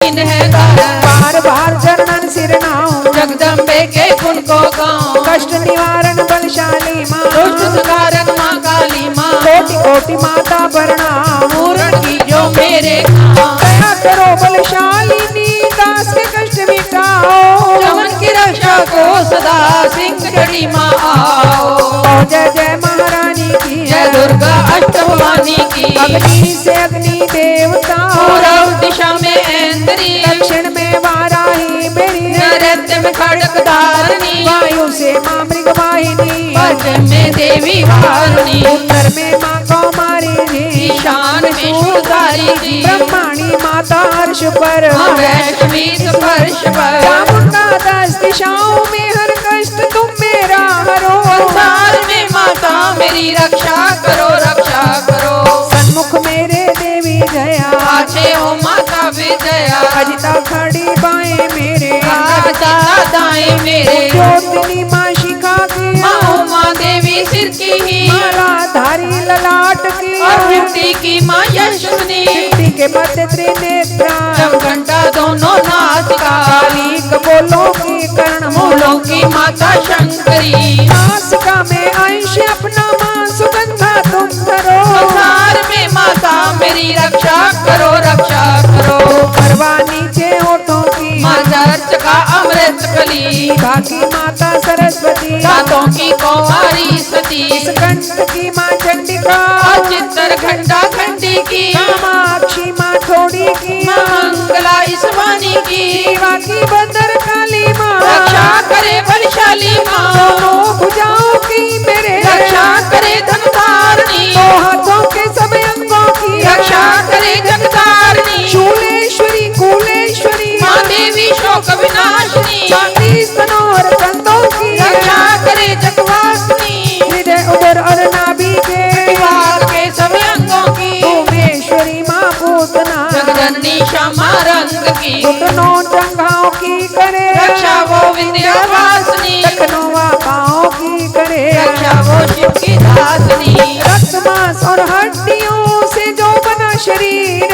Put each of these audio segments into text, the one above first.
बार बार चरणन सिर नाऊं, जगदम्बे के गुण को गाऊं। कष्ट निवारण बलशाली माँ, दुष्ट संहारक माँ काली माँ। कोटि कोटि माता प्रणाम, पूर्ण की जो मेरे काम। दया करो बलशालिनी, दास के कष्ट मिटाओ। चमन की रक्षा को सदा सिंह चढ़ी माँ आओ। जय जय महारानी की, जय दुर्गा अष्टभवानी की। अग्नि से अग्नि देवता, पूर्व दिशा में ऐन्द्री। दक्षिण में वाराही मेरी, नैऋत्य में खड्ग धारणी। वायु से माँ मृग वाहिनी, पश्चिम में देवी वारुणी। उत्तर में माँ कौमारी जी, ईशान में शूलधारी जी। ब्रह्माणी माता अर्श पर, माँ वैष्णवी स्पर्श पर। चामुंडा 10 दिशाओं में हर कष्ट तुम मेरा हरो। संसार में माता मेरी रक्षा करो, रक्षा करो। सन्मुख मेरे देवी जया, पाछे हो माता विजया। अजिता खड़ी बाएं मेरे, आजा दाएं मेरे। ज्योतिनी माँ शिखा की, माँ उमा देवी सिर की ही। माला धारी ललाट की, और वृत्ति की माँ यशस्विनी। वृत्ति के मध्य त्रिनेत्रा, जमघंटा दोनों नासिका। कालिक बोलों की कर्ण मूलों की माता शंकरी। नासिका में अंश अपना माँ सुगंधा तुम करो। संसार में माता मेरी रक्षा करो, रक्षा करो। परवा नीचे होठों की, माँ चर्च का अमृत कली। बाकी माता सरस्वती, दांतों की कौमारी सती। कंठ की माँ चंडिका, और चित्तर घंटा घंटी की। कामाक्षी माँ थोड़ी की, माँ मंगला ईसवानी की। शिवा की बंदर काली माँ, रक्षा करे बलशाली माँ। दोनों भुजाओं की मेरे, रक्षा करे धनधारणी। दो हाथों के सब अंगों की, रक्षा करे जगतारणी। शूलेश्वरी कुलेश्वरी, माँ देवी शोक विनाशिनी। चांदी स्तनों और कंधों की, रक्षा करे जगवासिनी। हृदय उदर और नाभि के, विभाग के सब अंगों की। भुवनेश्वरी माँ पूतना, जगजननी श्यामा रंग की। घुटनों जंघाओं की करे, रक्षा वो विद्यावासिनी। टखनों पाँव की करे, रक्षा वो शिव की दासिनी। रक्त मांस और हड्डियों से जो बना शरीर,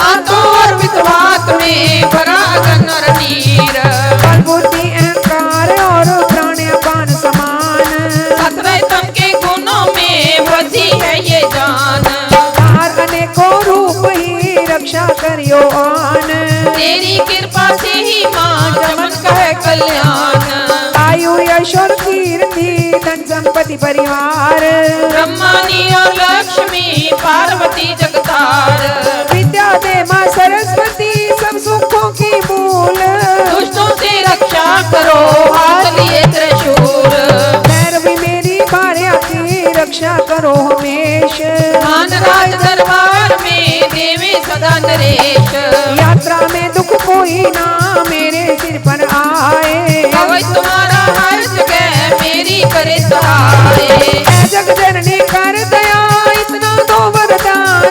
आंतों और विधवात में भरा अगन और नीर। बल बुद्धि अहंकार और प्राणापान समान, सतरतम के गुणों में बसी है ये जान। तार अनेकों रूप ही रक्षा करियो आन। तेरी कृपा से ही माँ चमन का है कल्याण। आयु यश और कीर्ति धन संपत्ति परिवार, ब्रह्मानी और लक्ष्मी पार्वती जगतार। विद्या दे माँ सरस्वती सब सुखों की मूल, दुष्टों से रक्षा करो हाथ लिए त्रिशूल। भैरवी मेरी भार्या की रक्षा करो हमेश, मान राज दरबार में देवे सदा नरेश। यात्रा में दुख कोई ना मेरे सिर पर आए, कवच तुम्हारा हर जगह मेरी करे सहाय। ऐ जग जननी कर दया इतना दो वरदान,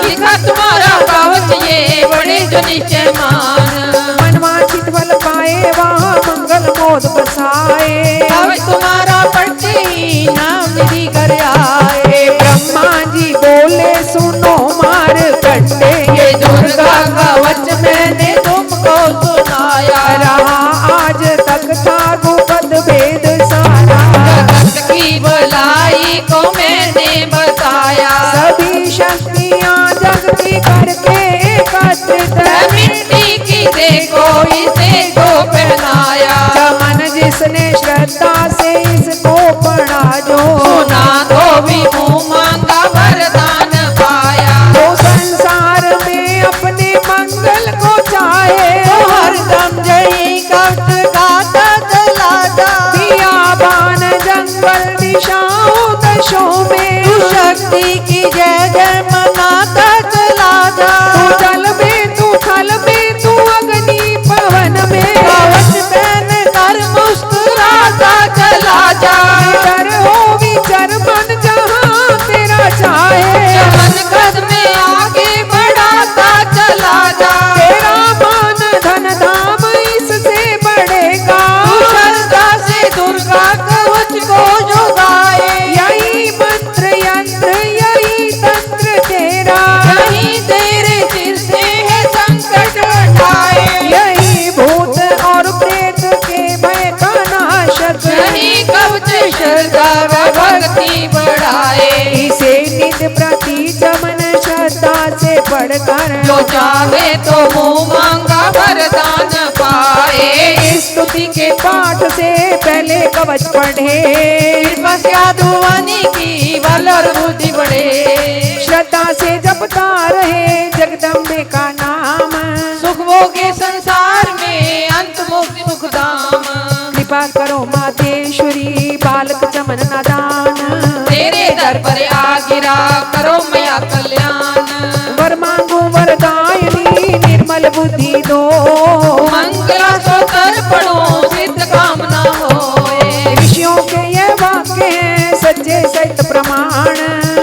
लिखा तुम्हारा कवच ये बड़े जो निश्चय मान। मनवांछित फल पाए वहाँ मंगल मोद बसाए, कवच तुम्हारा पढ़ते ही नाम निधि कर आए। ब्रह्मा जी बोले सुनो मार कंडे, ये दुर्गा कवच मैंने तुमको सुनाया। रहा आज तक था गुप्त भेद सारा, जगत की भलाई को मैंने बताया। सभी शक्तियाँ जग की करके एकत्रित, मिट्टी की देखो इसे को पहनाया। चमन जिसने श्रद्धा से इसको पढ़ा जो, सुना तो भी मुँह मांगा वरदान पाया। तो संसार में अपने मंगल को चाहे, तो हरदम जय कष्ट गाता चला जा। बियाबान जंगल दिशाओं दशों में, तू शक्ति की जय जय मनाता चला जा। तू जल में तू थल में तू अग्नि पवन में, कवच पहन कर मुस्कुराता चला जा। डर हो विचर मन जहाँ तेरा चाहे, चमन कद में आगे बढ़ाता चला जा। तेरा मान धन धाम इससे बढ़ेगा, तू श्रद्धा से दुर्गा कवच को जो गाए। यही मंत्र यंत्र यही बढ़कर जो चाहे तो मुँह मांगा वरदान पाए। स्तुति के पाठ से पहले कवच पढ़े, कृपा साधुवानी की बल और बुद्धि बढ़े। श्रद्धा से जपता रहे जगदम्बे का नाम, सुख भोगे संसार में अंत मुक्ति सुख धाम। कृपा करो मातेश्वरी बालक चमन नादान, तेरे दर पर आ गिरा करो मैया कल्याण। वर मांगू वरदायनी निर्मल बुद्धि दो, मंगला सोतर पढ़ो सिद्ध कामना होए। ऋषियों के ये वाक्य हैं सच्चे सत्य प्रमाण,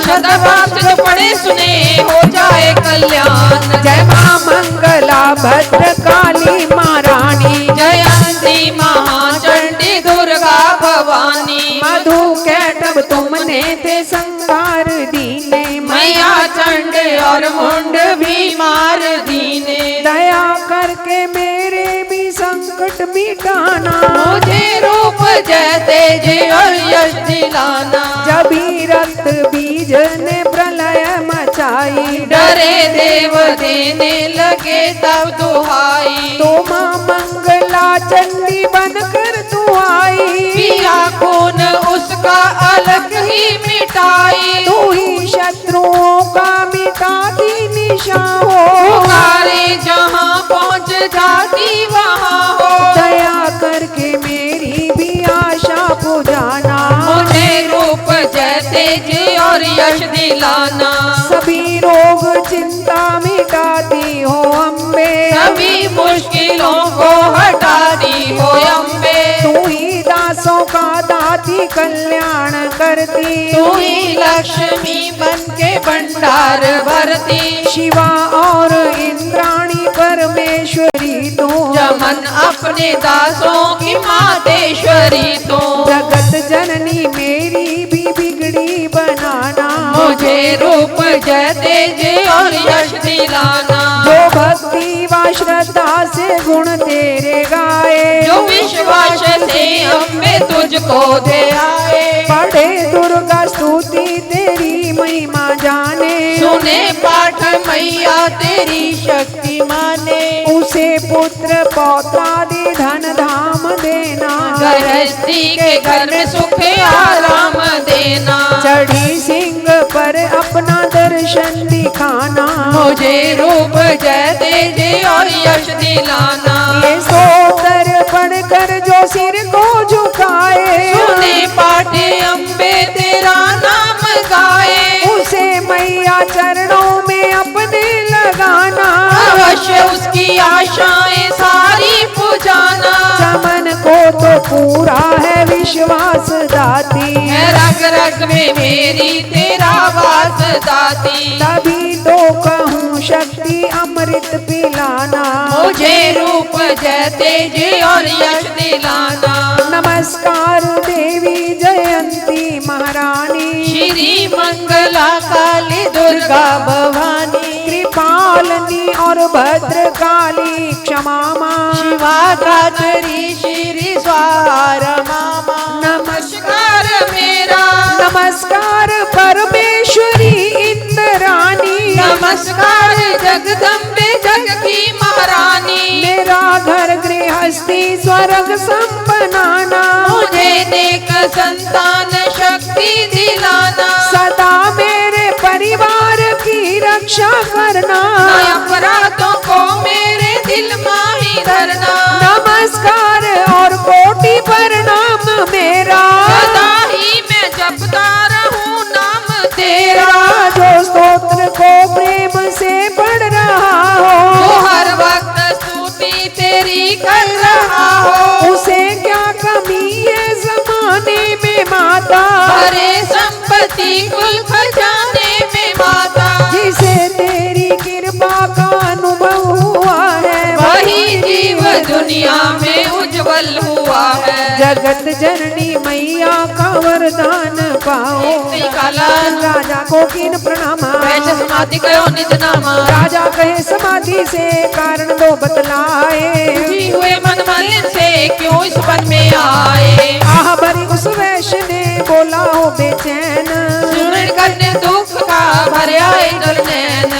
शतवात जो पढ़े सुने हो जाए कल्याण। जय मां मंगला भद्र काली महारानी, जयंती महाचंडी दुर्गा भवानी। मधु कैटब तुमने थे संगार दीने, मैया चंड और मुंड भी मार दीने। दया करके मेरे भी संकट मिटाना, मुझे रूप जय तेज और यश दिलाना। जब ही रक्त बीज ने प्रलय मचाई, डरे देव देने लगे तब दुहाई। तो मां मंगला चंडी बनकर तू आई, पिया खून उसका अलग ही मिटाई। तू ही शत्रुओं का मिटाती निशा हो, पुकारे जहाँ पहुँच जाती वहाँ हो। दया करके मेरी भी आशा पुजाना, मुझे रूप जय तेज और यश दिलाना। सभी रोग चिंता मिटाती हो अम्बे, सभी मुश्किलों को हटाती हो अम्बे। तू ही दासों का दाती कल्याण करती, तू ही लक्ष्मी बन के भंडार भरती। शिवा और इंद्राणी परमेश्वरी तू, जमन अपने दासों की मातेश्वरी तू। जगत जननी मेरी भी बिगड़ी बनाना, मुझे रूप जय तेज और यश दिलाना। जो भक्ति व श्रद्धा से गुण तेरे गाए, जो विश्वास से अम्बे तुझको दे आए। पढ़े दुर्गा स्तुति तेरी महिमा जाने, सुने पाठ मैया तेरी शक्ति माने। उसे पुत्र पौत्रादि धन धाम देना, गृहस्थी के घर में सुख आराम देना। चढ़ी सिंह पर अपना दर्शन दिखाना, मुझे रूप जय तेज और यश दिलाना। ये स्तोत्र पढ़कर जो सिर को झुकाए, सुने पाठे अम्बे तेरा नाम गाए। उसे मैया चरणों में अपने लगाना, अवश्य उसकी आशाएं सारी पुजाना। चमन को तो पूरा है विश्वास दाती, है रग रग में मेरी तेरा वास दाती। तभी तो कहूँ शक्ति अमृत पिलाना, मुझे रूप जय तेज और यश दिलाना। नमस्कार देवी जयंती महारानी, श्री मंगला काली दुर्गा भवानी। कृपालनी और भद्र काली क्षमा मां, शिवा गात्री श्री स्वार मामा। नमस्कार मेरा नमस्कार परमेश्वरी इंद्राणी, नमस्कार जगदम्बे जग की महारानी। मेरा घर गृहस्थी स्वर्ग सम बनाना, मुझे देख संतान शक्ति दिलाना। सदा मेरे परिवार की रक्षा करना, अपराधों को मेरे दिल में ही धरना। नमस्कार और कोटि प्रणाम मेरा, सदा ही मैं जपता रहूं नाम तेरा। जो स्तोत्र को प्रेम से पढ़ रहा हो, जो हर वक्त स्तुति तेरी कर रहा हो। उसे क्या कमी है जमाने में माता, हरे संपत्ति कुल खजाने में माता। जिसे तेरी कृपा का अनुभव हुआ है, वही जीव दुनिया में उज्जवल हुआ है। जगत जननी मैया का वरदान पाओ। काला राजा को किन प्रणाम, वैसे समाधि कयो निज नामा। राजा कहे समाधि से कारण दो बतलाए, जी हुए मन मलिन से क्यों इस वन में आए। आह भरी उस वैश्य ने बोला हो बेचैन, सुन करने दुख का भरे आए जल नैन।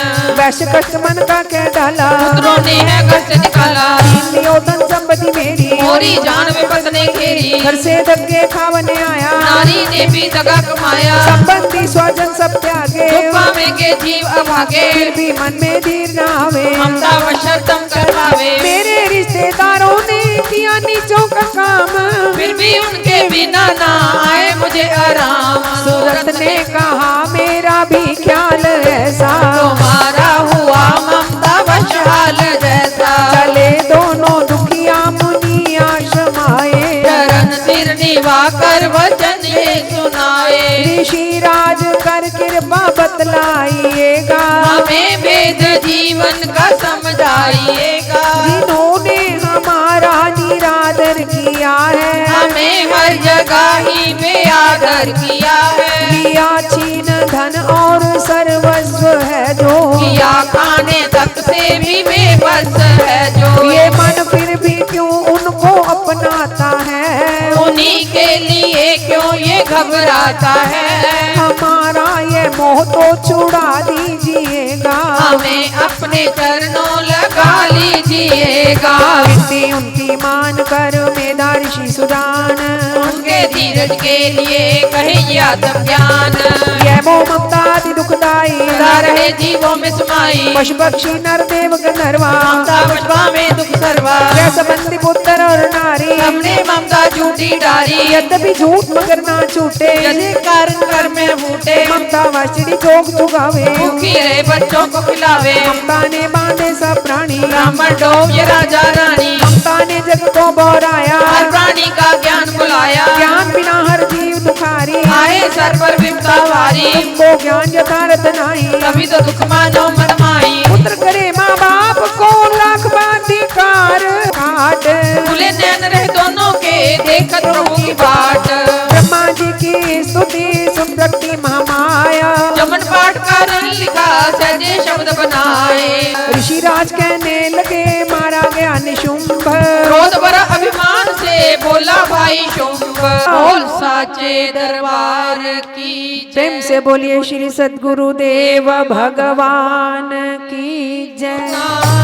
कैसे कष्ट मन का कह डाला, पुत्रों ने है घर से निकाला, छीन लियो धन संपत्ति मेरी, मोरी जान विपत ने घेरी, घर से धक्के खावने आया, नारी ने भी दगा कमाया, संबंधी स्वजन सब त्यागे, दुख में के जीव अभागे, फिर भी मन में धीर न आवे, ममता वशर्तम करवावे, मेरे रिश्तेदारों ने किया नीचों का काम, फिर भी उनके बिना ना आए मुझे आराम। सूरत ने कहा मेरा भी ख्याल ऐसा, तुम्हारा हुआ ममता वश हाल जैसा, चले दोनों दुखिया मुनि आश्रम आए, चरण सिर निभा कर वचन ये सुनाए, ऋषि राज कर कृपा बतलाइएगा, हमें वेद जीवन का समझाइएगा, जिन्होंने हमारा निरादर किया है, हमें हर जगह ही बेआदर किया है, लिया छीन धन और सर्वस्व है जो, किया खाने तक से भी बेबस है जो, ये मन फिर भी क्यों उनको अपनाता है, उन्हीं के लिए क्यों ये घबराता है, हमारा ये मोह तो छुड़ा दीजिएगा, हमें अपने चरणों लगा लीजिएगा, विनती उनकी मान कर मेधा ऋषि सुदान, उनके धीरज के लिए कहे आत्म ज्ञान, यह मोह ममता आदि दुखदाई, सदा रहे जीवों में समाई, पशु पक्षी नर देव गंधर्वा, ममता वशवा में दुख सर्वा, जय संबंधी पुत्र और नारी, हमने ममता झूठी डारी, यद्यपि झूठ मगर ना छूटे, यदि कारण कर में फूटे, ममता वाचिड़ी जोग जुगावे, भूखी रहे बच्चों को खिलावे, ममता ने बांधे सब प्राणी, ब्राह्मण डोब ये राजा रानी, ममता ने जग को बोराया, हर प्राणी का ज्ञान बुलाया, ज्ञान बिना हर जीव दुखारी, आए सर पर विपदा वारी, तुमको ज्ञान यथार्थ नहीं, तभी तो दुख मानो मन माई, पुत्र करे माँ बाप को लाख बाधिकार काट, खुले नैन रहे दोनों के देखत प्रभु की बाट, ब्रह्मा जी की स्तुति सुन प्रगति महामाया, चमन पाठ कर लिखा सहजे शब्द बनाए, ऋषि राज कहने लगे मारा गया निशुंभ, क्रोध भरा अभिमान से बोला भाई शुंभ, बोल साचे दरबार की प्रेम से बोलिए श्री सद्गुरुदेव भगवान की जय।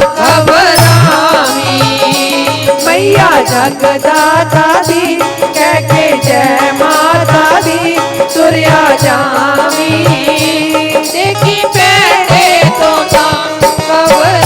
घबरावी मैया जगदाता दी कह के जय माता दी सूर्या जामी, देखी पैरे तो ना घबरावी,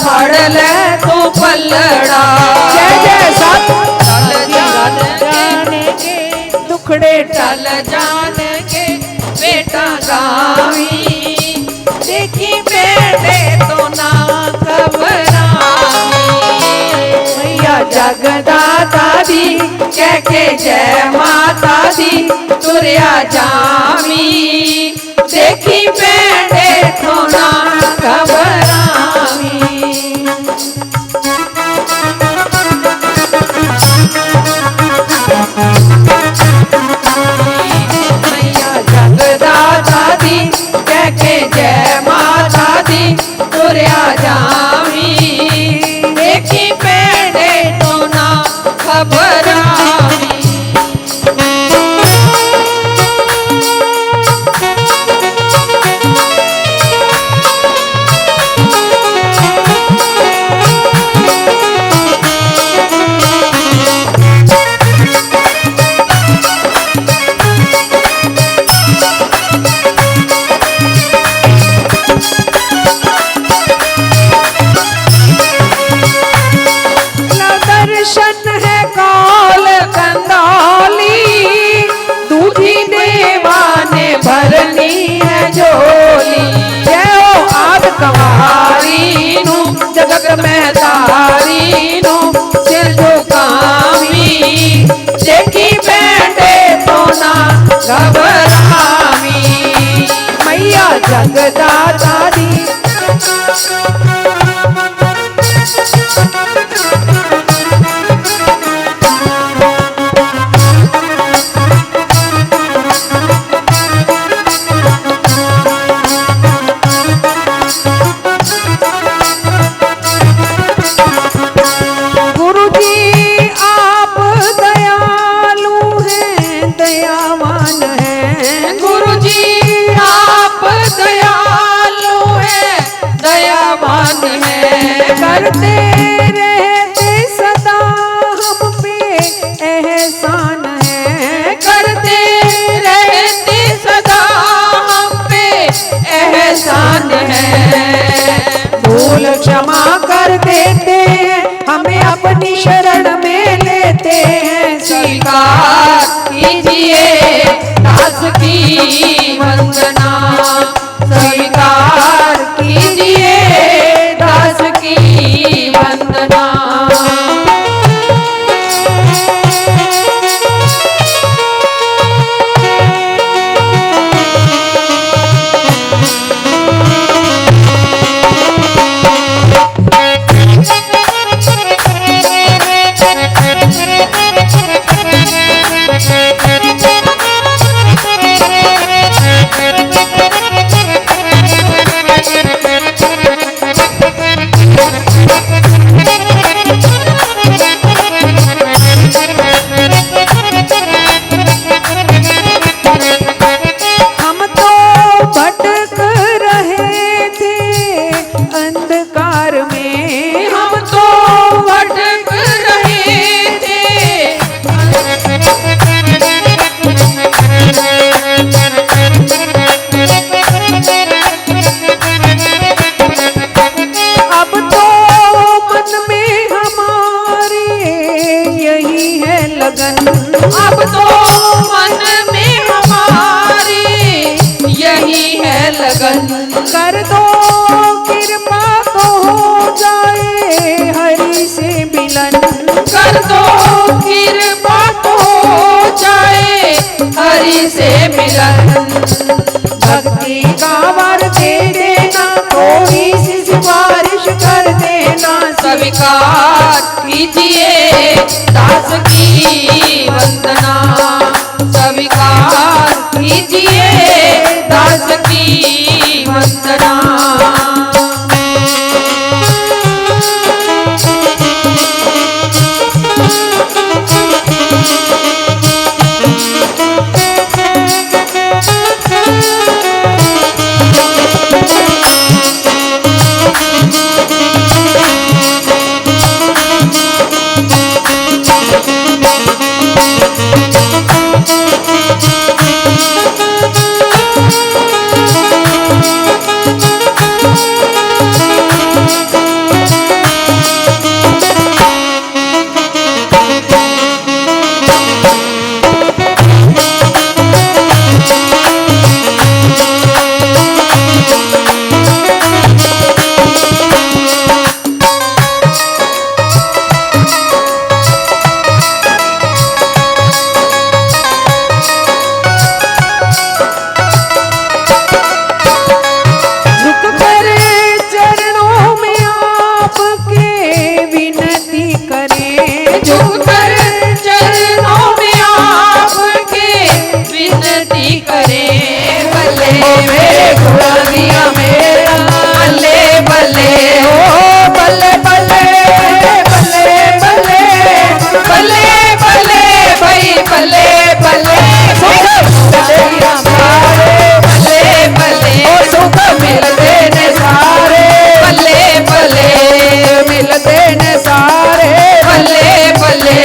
फड़ ले तो पलड़ा, जय जय सत टल जाने के दुखड़े टल जाने के बेटा गावी, देखी बेटे तो ना घबरावी, मैया जगदाता दी कह के जय माता दी तुरिया जावी, देखी बेटे तो ना घबरावी, मैया जगदाता दी कह के जय माता दी तुरिया जावी, देखी पेड़े तो ना घबरावी, दर्शन है कौल कंद दयावान है। गुरु जी आप दयालु है, दयावान है। करते रहते सदा हम पे एहसान है। करते रहते सदा हम पे एहसान है। भूल क्षमा कर देते हैं, हमें अपनी शरण में लेते हैं। स्वीकार कीजिए दास की वंदना, स्वीकार कीजिए दास की वंदना। हम तो भटक रहे थे अंधकार में। हम तो भटक रहे थे, अब तो मन में हमारे यही है लगन। अब तो मन में हमारी यही है लगन। कर दो कृपा तो हो जाए हरि से मिलन। कर दो कृपा तो हो जाए हरि से मिलन। भक्ति का वर दे देना, थोड़ी सी सिफारिश कर देना। स्वीकार कीजिए दास की वंदना, स्वीकार कीजिए दास की वंदना। झुक कर चरणों में आपके विनती करें। झुककर चरणों में आपके विनती करें। भले मेरे गुलामिया मेरा, भले भले हो, भले भले भले भले भले भले भाई भले भले भले भले सुख मिलते ने सारे, भले भले मिलते न सारे। भले भले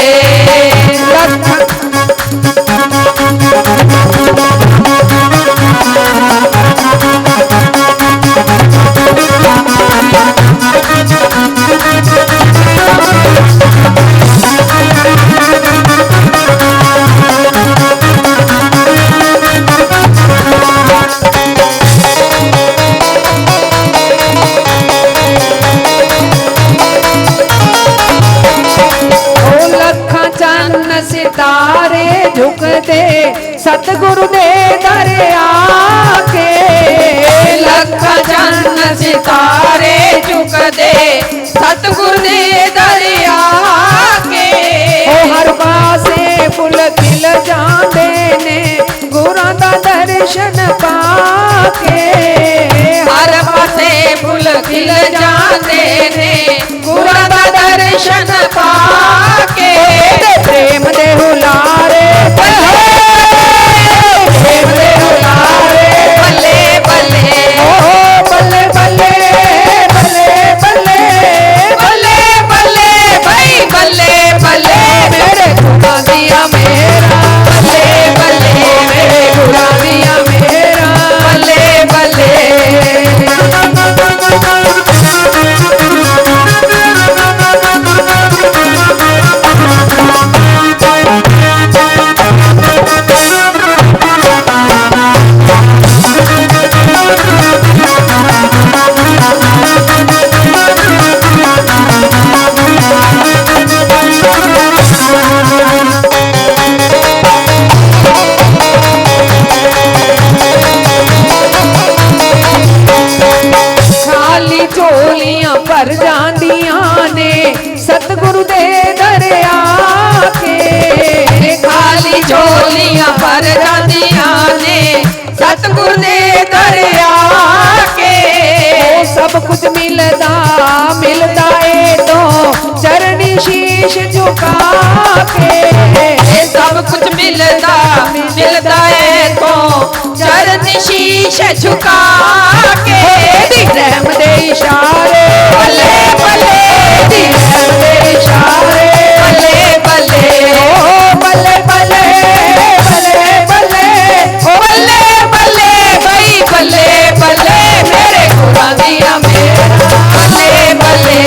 सितारे झुकते सतगुरु दे दर आके। लख चन्न सितारे झुकते सतगुरु दे दरिया के। ओ हर पासे फुल खिल जाते ने गुरां दा दर्शन पाके। हर पासे फुल खिल जाते ने गुरां दा दर्शन पाके। प्रेम दे हुलारे सतगुर दे दरिया के ओ सब कुछ मिलदा मिलदा ए तो चरनी शीश झुका के सब कुछ मिलदा मिलदा है तो चरण शीश झुका के रहम दे इशारे बल्ले बल्ले रहम दे इशारे बल्ले बल्ले ओ बल्ले बल्ले बल्ले बल्ले ओ बल्ले बल्ले भाई बल्ले बल्ले मेरे गुरां दिया मेरा बल्ले बल्ले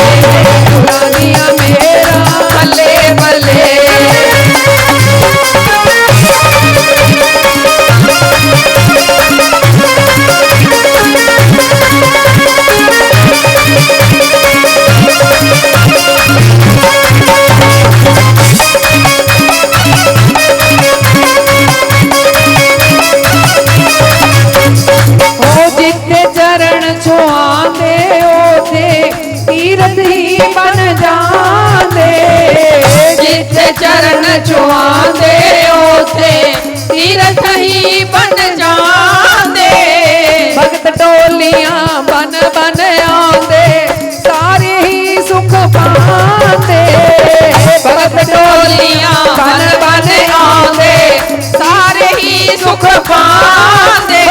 गुरां दिया मेरा बल्ले बल्ले जिथे चरण छुआंदे ओथे तीरथ ही बन जांदे जिथे चरण छुआंदे ओथे तीरथ ही बन जांदे भगत टोलियां बन बन आंदे सारे ही सुख पांदे भगत टोलियां बन बन आंदे सारे ही सुख पांदे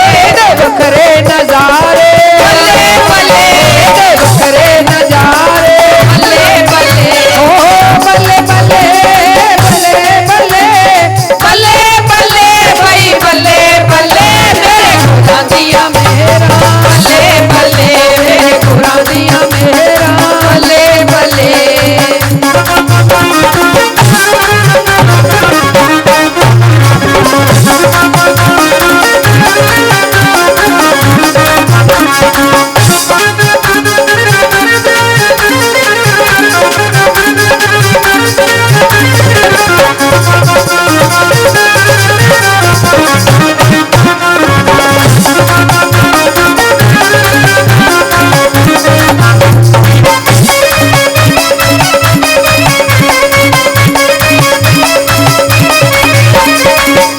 वखरे नजारे बल्ले बल्ले वखरे नजारे बल्ले बल्ले ओ बल्ले बल्ले बल्ले बल्ले बल्ले बल्ले भाई बल्ले बल्ले मेरे गुरां दिया मेरा बल्ले बल्ले मेरे गुरां दिया मेरा बल्ले बल्ले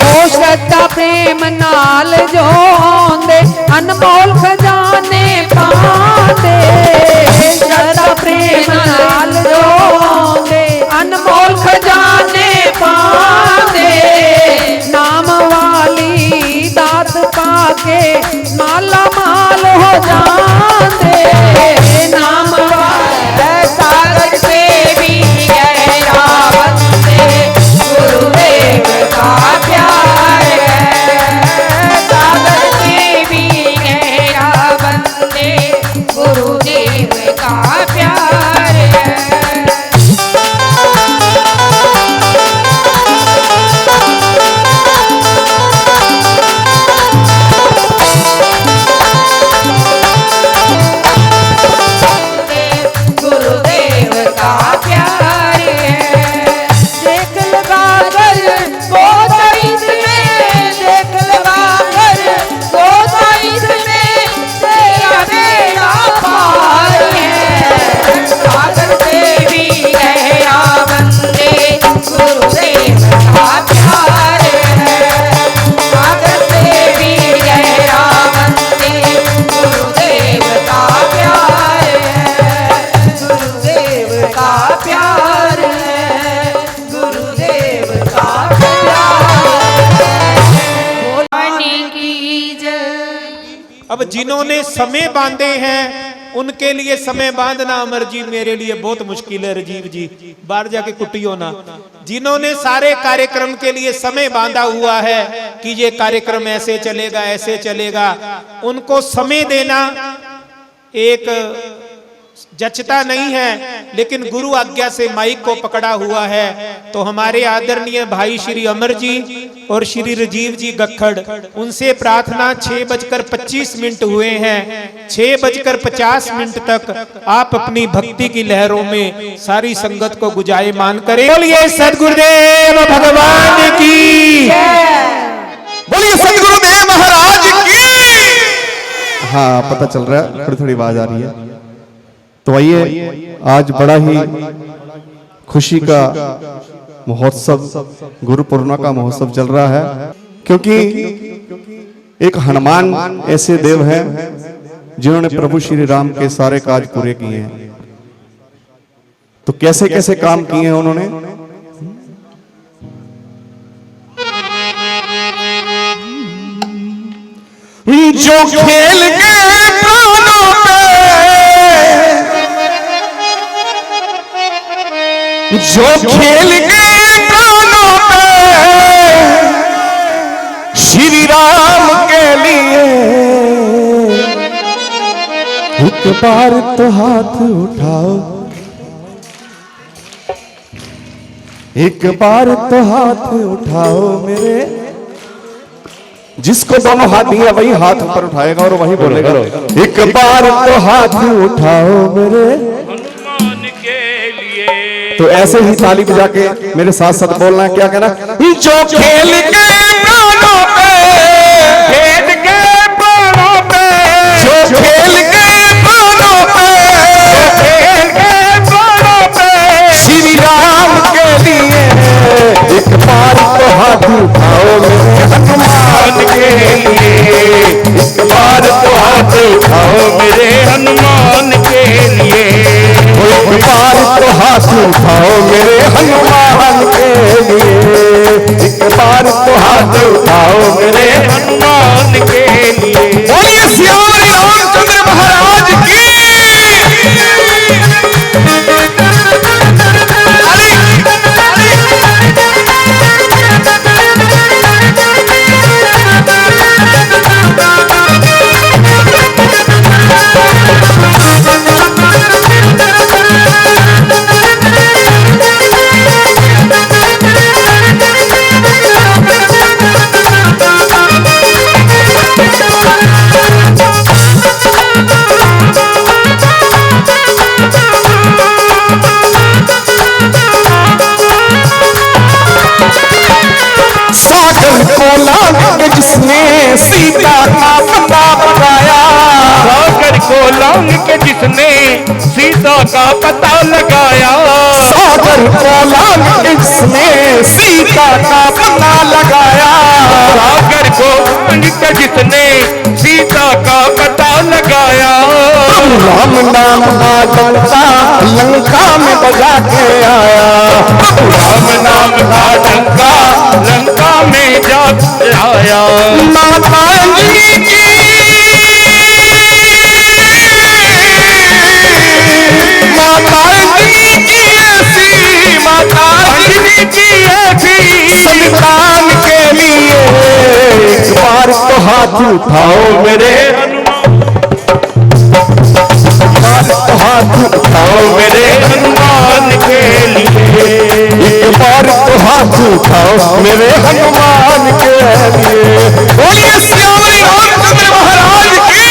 ओ श्रद्धा प्रेम नाल जो आंदे अनमोल खजाने पांदे श्रद्धा प्रेम नाल जो आंदे अनमोल खजाने पांदे नाम वाली दात पाके माला माल हो जांदे नाम वाले सागर से भी गहरा बंदे गुरुदेव का प्यार है सागर से भी गहरा बंदे गुरुदेव का प्यार है गुरुदेव का प्यार है देख लगा कर गोदा इसमें देख लगा कर गोदा इसमें तेरा बेड़ा पार है सागर से भी गहरा बंदे गुरुदेव का प्यार है सागर से भी गहरा बंदे गुरुदेव का प्यार है गुरुदेव का प्यार है गुरुदेव का प्यार है की जय। अब जिन्होंने समय बांधे हैं उनके लिए समय बांधना अमर जी मेरे लिए बहुत मुश्किल है। राजीव जी बाहर जाके कुटियो ना। जिन्होंने सारे कार्यक्रम के लिए समय बांधा हुआ है कि ये कार्यक्रम ऐसे चलेगा, उनको समय देना एक जचता नहीं है, लेकिन गुरु आज्ञा से माइक को पकड़ा हुआ है। तो हमारे आदरणीय भाई श्री अमर जी और श्री राजीव जी गखड़, उनसे प्रार्थना 6:25 हुए हैं, 6:50 तक आप अपनी भक्ति की लहरों में सारी संगत को गुंजायमान करें। बोलिए सदगुरुदेव भगवान की, बोलिए सदगुरुदेव महाराज की। हाँ पता चल रहा है, थोड़ी थोड़ी आवाज आ रही है। तो आइए, आज बड़ा ही खुशी का महोत्सव, गुरु पूर्णिमा का महोत्सव चल रहा है, क्योंकि एक हनुमान ऐसे देव हैं जिन्होंने प्रभु श्री राम के सारे काज पूरे किए हैं। तो कैसे कैसे काम किए हैं उन्होंने? जो खेल के प्राणों पे, जो खेल के प्राणों पे श्री राम के लिए, एक बार तो हाथ उठाओ, एक बार तो हाथ उठाओ मेरे। जिसको दोनों हाथ दिए वही हाथ ऊपर उठाएगा और वही बोलेगा एक बार तो हाथ उठाओ मेरे हनुमान के लिए। तो ऐसे ही ताली बजा के मेरे साथ साथ बोलना है। क्या कहना? जो खेल के प्राणों पे, खेल के प्राणों पे, जो खेल के प्राणों पे, खेल के प्राणों पे श्री राम के लिए, एक बार तो हाथ उठाओ मेरे हनुमान के लिए, एक बार तो हाथ उठाओ मेरे हनुमान के लिए। एक बार तो हाथ उठाओ मेरे हनुमान के लिए, एक बार तो हाथ उठाओ मेरे हनुमान के लिए। बोलिए श्याम रामचंद्र महाराज की। सागर को लांग के जिसने सीता का पता बताया, सागर को लांग के जिसने सीता का पता लगाया, सागर को लांग के जिसने सीता का पता लगाया, सागर को लांग के जिसने सीता का पता लगाया, राम नाम आजमता लंका में बजा के आया, राम नाम का डंका लंका में जा आया। माता अंजलि की, माता अंजलि की ऐसी, माता अंजलि की ऐसी संतान के लिए, एक बार तो हाथ उठाओ मेरे तो हाथ उठाओ मेरे हनुमान के लिए। एक बार तो हाथ उठाओ मेरे हनुमान के लिए। बोलिए श्याम रामचंद्र महाराज की।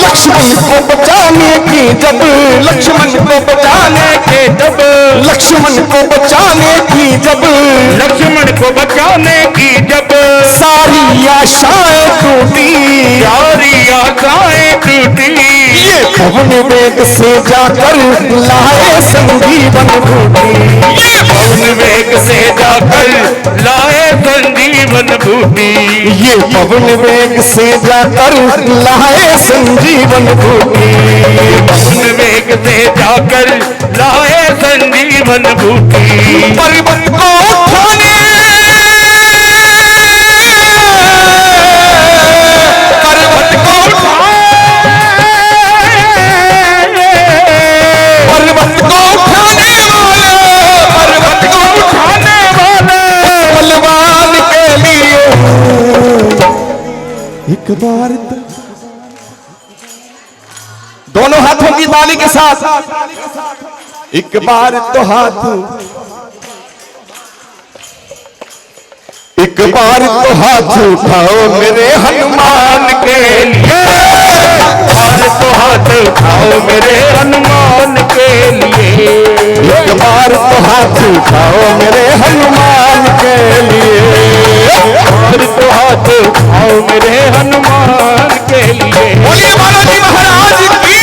लक्ष्मण को बचाने की जब, लक्ष्मण को बचाने के जब, लक्ष्मण को बचाने की जब, लक्ष्मण को बचाने की जब सारी आशाएं टूटी, सारी आशाएं टूटी, ये पवन वेग से जाकर लाए संजीवन बूटी, ये पवन वेग से जाकर लाए संजीवन बूटी, ये पवन वेग से जाकर लाए संजीवन बूटी, पवन वेग से जाकर लाए संजीवन बूटी। पर्वत को उठाने, पर्वत को पर्वत को उठाने वाले, पर्वत को उठाने वाले बलवान के लिए, एक बार दोनों हाथों की ताली के साथ एक बार तो हाथ एक बार तो हाथ उठाओ मेरे हनुमान के लिए, बार तो हाथ उठाओ मेरे हनुमान के लिए, एक बार तो हाथ उठाओ मेरे हनुमान के लिए, बार तो हाथ उठाओ मेरे हनुमान के लिए। बोलिए बालाजी महाराज की।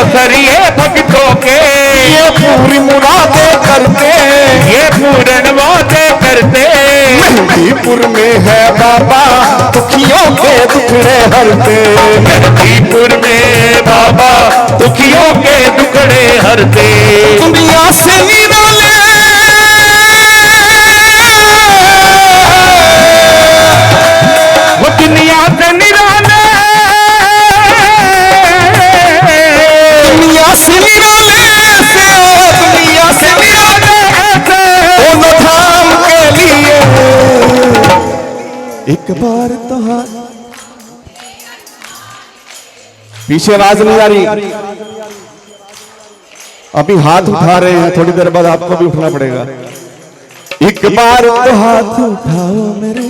सरिये भक्तों के ये पूरी मुरादें करते, ये पूर्ण वादे करते, मेहंदीपुर में है बाबा दुखियों के दुखड़े हरते, मेहंदीपुर में बाबा दुखियों के दुखड़े हरते, दुनिया से निराले वो दुनिया से निराले, दुनिया से निराले से, दुनिया से निराले से दोनों धाम के लिए एक बार तो हाथ। पीछे आवाज नहीं आ रही, अभी हाथ उठा रहे हैं, थोड़ी देर बाद आपको भी उठना पड़ेगा। एक बार तो हाथ उठाओ मेरे,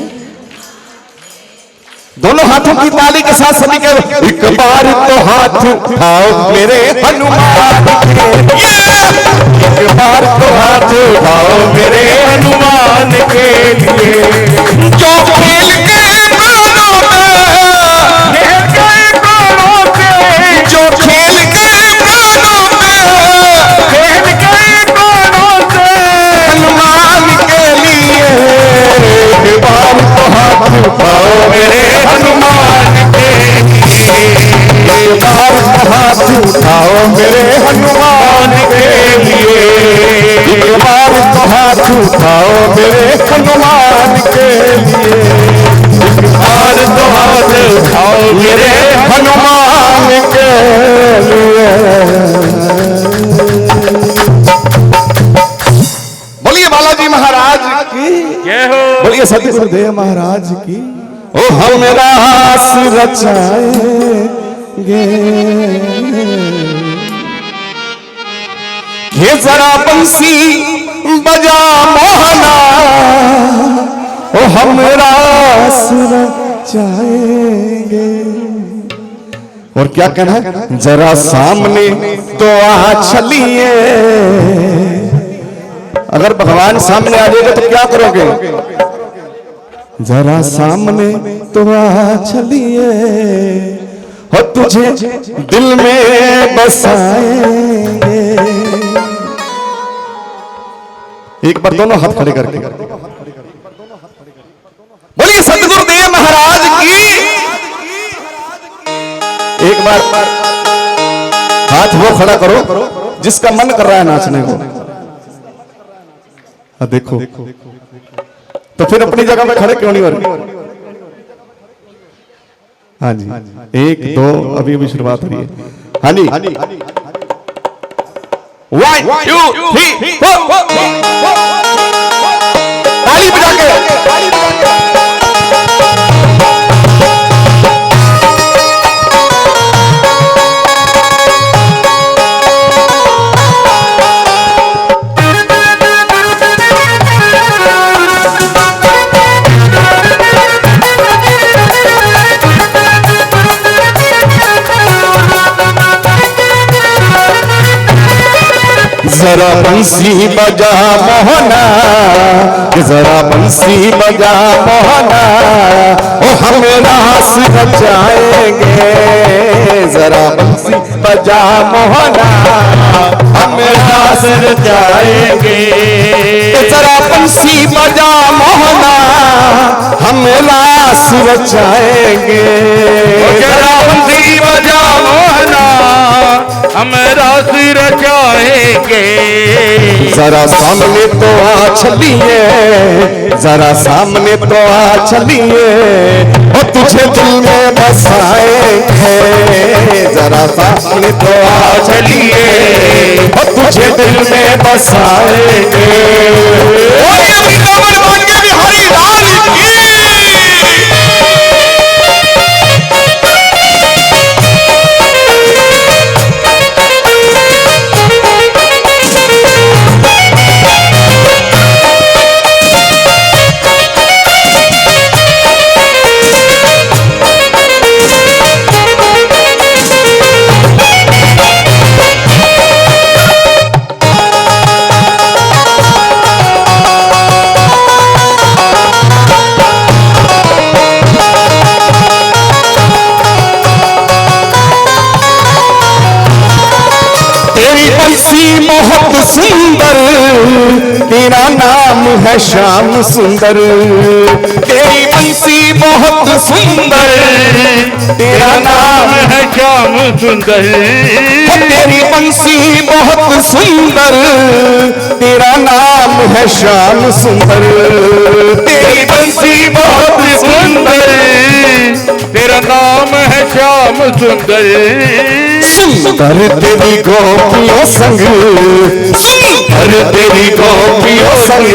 दोनों हाथों की ताली के साथ सभी के एक बार तो हाथ उठाओ मेरे हनुमान के लिए, एक बार तो हाथ उठाओ मेरे हनुमान के लिए, जो खेल के प्राणों में, खेल गए प्राणों से, जो खेल के प्राणों में, खेल गए प्राणों से, हनुमान के लिए एक बार तो हाथ उठाओ मेरे हनुमान के लिए, एक बार तो हाथ उठाओ मेरे हनुमान के लिए, एक बार तो हाथ उठाओ मेरे हनुमान के लिए, एक बार तो हाथ उठाओ मेरे हनुमान के लिए। बोलिए बालाजी महाराज की, जय हो। बोलिए सतगुरुदेव महाराज की। ओ हम रास रचाएंगे, ये जरा बंसी बजा मोहना, ओ हम रास रचाएंगे। और क्या कहना है, जरा सामने तो आ चलिए। अगर भगवान सामने आ जाएगा तो क्या करोगे, जरा सामने तो आ चलिए, हो तुझे दिल में बसाएंगे। एक बार दोनों हाथ खड़े करके बोलिए सतगुरुदेव महाराज की। एक बार हाथ वो खड़ा करो जिसका मन कर रहा है नाचने को। देखो तो फिर अपनी जगह पे खड़े क्यों नहीं हो रहे। हाँ जी, एक दो अभी अभी शुरुआत हो रही है। हाँ जी, 1 2 3 4 ताली बजा के। जरा बंसी बजा मोहना, जरा बंसी बजा मोहना, ओ हम रास रचाएंगे। जरा बंसी बजा मोहना, हम रास रचाएंगे। जरा बंसी बजा मोहना, हम रास रचाएंगे। जरा बंसी बजा मोहना, रास रचाएंगे। जरा सामने तो आ चलिए, जरा सामने तो आ चलिए, और तुझे दिल में बसाएंगे। जरा सामने तो आ चलिए, और तुझे दिल में बसाएंगे। बिहारी लाल की। बहुत सुंदर तेरा नाम है श्याम सुंदर। तेरी बंसी बहुत सुंदर तेरा नाम है श्याम सुंदर। तेरी बंसी बहुत सुंदर तेरा नाम है श्याम सुंदर। तेरी बंसी बहुत सुंदर तेरा नाम है श्याम सुंदर। सुंदर तेरी गोपियों संग, सुंदर तेरी गोपियों संग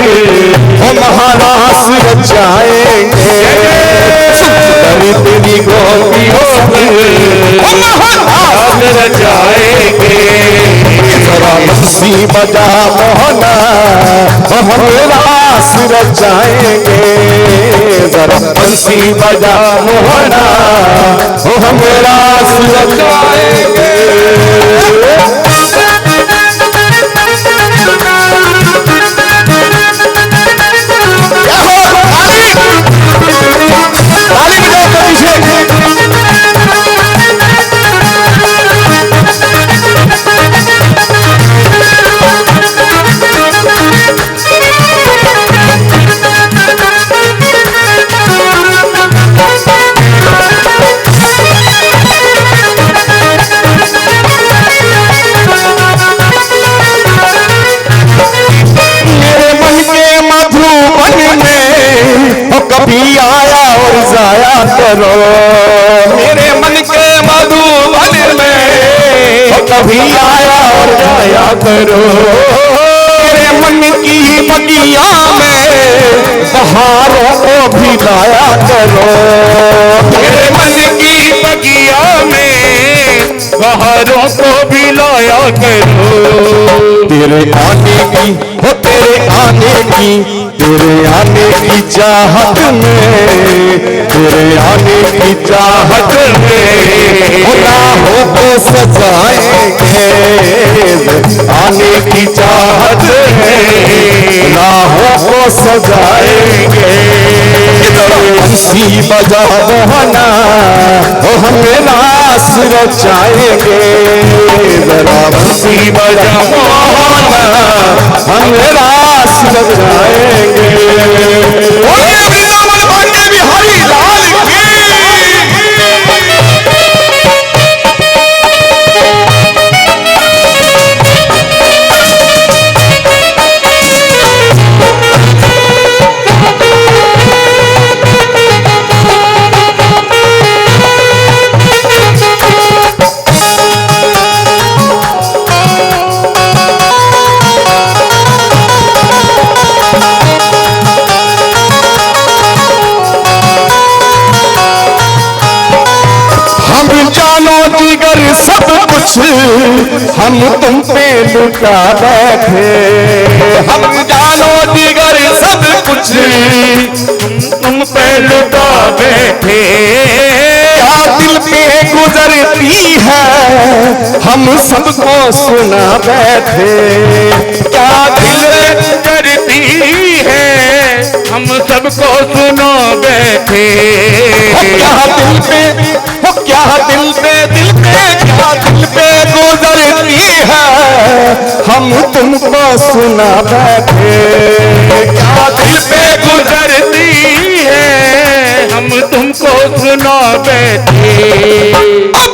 हम महारास रचाएंगे। सुंदर तेरी गोपियों संग हम महारास रचाएंगे। जरा बंसी बजा मोहना हम रास रचाएंगे। जरा बंसी बजा मोहना हम रास रचाएंगे। कभी आया और जाया करो मेरे मन के मधुबन में। कभी आया और जाया करो मेरे मन की बगिया में। बहारों को भी लाया करो मेरे मन की बगिया में। बहारों को भी लाया करो। तेरे आने की हो तेरे आने की, तेरे आने की चाहत में, तेरे आने की चाहत में राहों को सजाएंगे। आने की चाहत में राहों को सजाएंगे। बंसी बजा मोहना हम रास रचाएंगे। जरा बंसी बजा मोहना हम रास रचाएंगे। बिहारी लाल की। सब कुछ हम तुम पे लुटा बैठे। हम जानो जिगर सब कुछ तुम पे लुटा बैठे। क्या दिल पे गुजरती है हम सबको सुना बैठे। क्या दिल गुजरती है हम सबको सुना बैठे। क्या दिल पे क्या दिल पे क्या दिल पे गुजरती है हम तुमको सुना बैठे। क्या दिल पे गुजरती है हम तुमको सुना बैठे। अब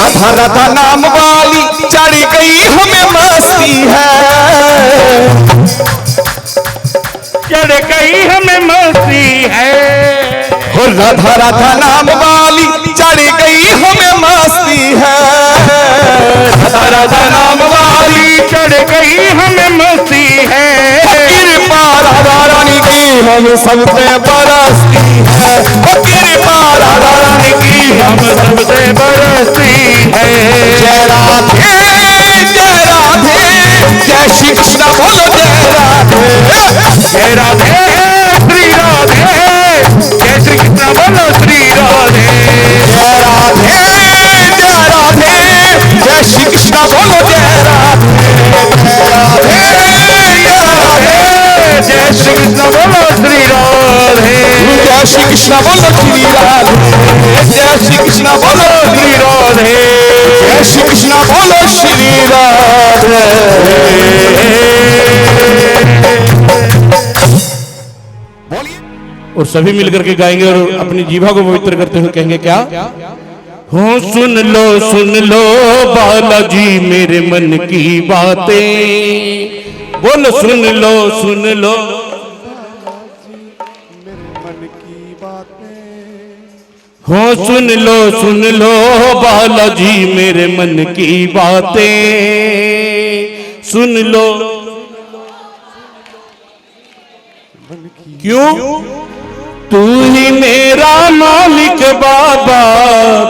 राधा राधा नाम वाली चढ़ गई हमें मस्ती है, चढ़ गई हमें मस्ती है। हो राधा राधा नाम वाली चढ़ गई हमें मस्ती है, राधा राधा नाम वाली चढ़ गई हमें मस्ती है। कृपा राधा रानी की हम सब पे बरसती है, कृपा राधा रानी की हम सबसे बरसती है। जय राधे जय राधे जय श्री कृष्ण बोलो जय राधे, जय राधे श्री राधे, जय श्री कृष्ण बोलो श्री राधे। जय राधे जय राधे जय श्री कृष्ण बोलो जय राधे, जय राधे जय श्री कृष्ण बोलो श्री राधे, जय श्री कृष्ण बोलो श्री राधे, जय श्री कृष्ण बोलो श्री राधे, जय श्री कृष्ण बोलो श्री राधे। और सभी मिलकर के गाएंगे और अपनी जीभा को पवित्र करते हुए कहेंगे क्या? हो सुन लो बालाजी मेरे मन की बातें, बोलो सुन लो हो सुन लो बालाजी मेरे मन की बातें, सुन लो। क्यों? तू ही मेरा मालिक बाबा,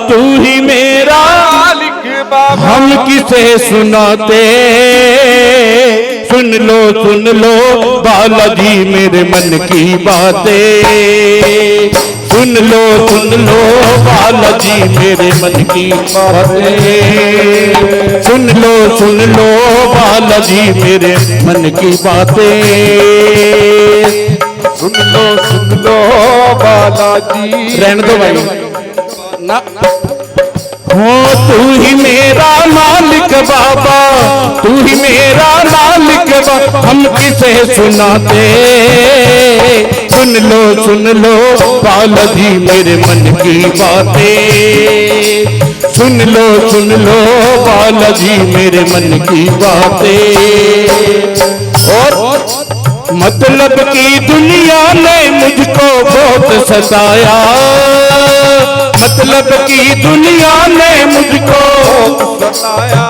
तू ही मेरा मालिक बाबा, हम किसे सुनाते। सुन लो बालाजी मेरे मन की बातें, सुन लो बालाजी मेरे मन की बातें, सुन लो बालाजी मेरे मन की बातें, सुन लो बालाजी। रहने दो भाई ना। हो तू ही मेरा मालिक बाबा, तू ही मेरा मालिक बाबा, हम किसे सुनाते। सुन लो बालाजी मेरे मन की बातें, सुन लो बालाजी मेरे मन की बातें। और मतलब की दुनिया ने मुझको बहुत सताया, मतलब की दुनिया ने मुझको सताया।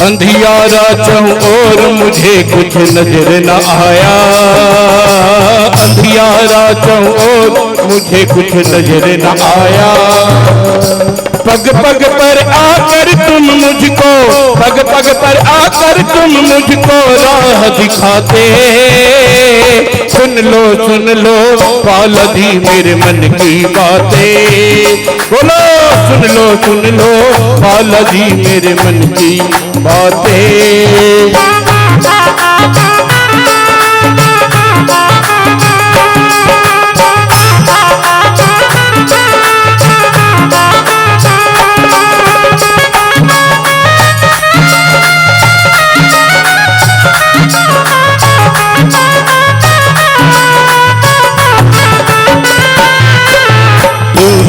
अंधियारा चाहूं और मुझे कुछ नजर न आया, अंधियारा चाहूं और मुझे कुछ नजर न आया। पग पग पर आकर तुम मुझको, पग पग पर आकर तुम मुझको राह दिखाते। सुन लो बालाजी मेरे मन की बातें, बोलो सुन लो बालाजी मेरे मन की बातें।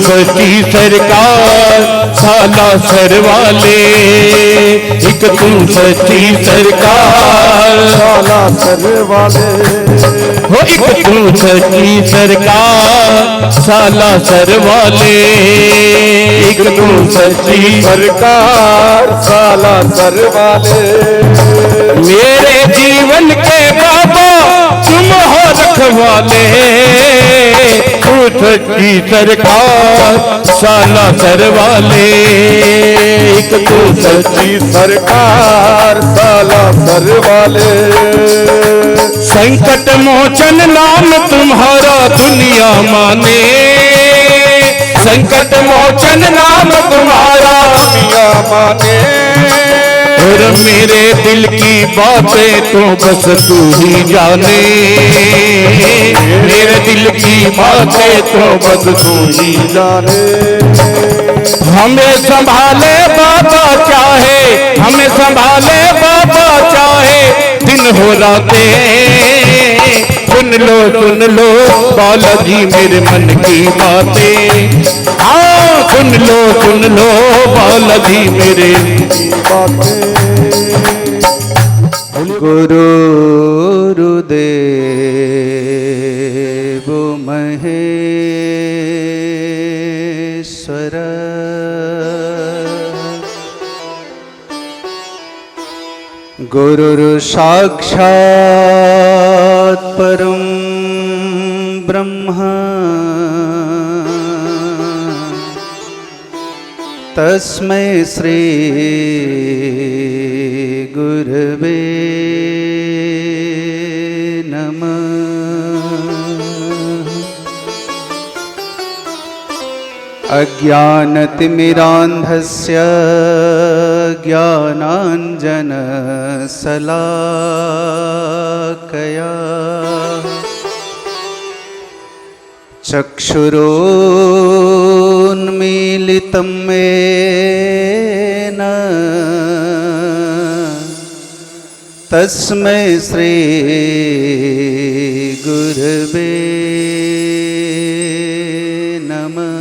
सच्ची सरकार साला सर वाले, एक तू सच्ची सरकार साला सर वाले, हो एक तू सच्ची सरकार साला सर वाले, एक तू सच्ची सरकार साला सर वाले। मेरे जीवन के बाबा तुम हो रखवाले, सच्ची सरकार साला सर वाले, एक तो सच्ची सरकार साला सर वाले। संकट मोचन नाम तुम्हारा दुनिया माने, संकट मोचन नाम तुम्हारा दुनिया माने। और मेरे दिल की बातें तो बस तू ही जाने, मेरे दिल की बातें तो बस तू ही जाने। हमें संभाले बाबा चाहे, हमें संभाले बाबा चाहे दिन हो रातें। सुन लो बालाजी मेरे मन की बातें, हाँ सुन लो लगी मेरे गुरुदेव महेश्वर गुरुर् साक्षात् परं ब्रह्म तस्मै श्री गुरवे नमः। अज्ञानतिमिरान्धस्य ज्ञानाञ्जनशलाकया चक्षुरोन्मीलितं येन तस्मै श्री गुरवे नमः।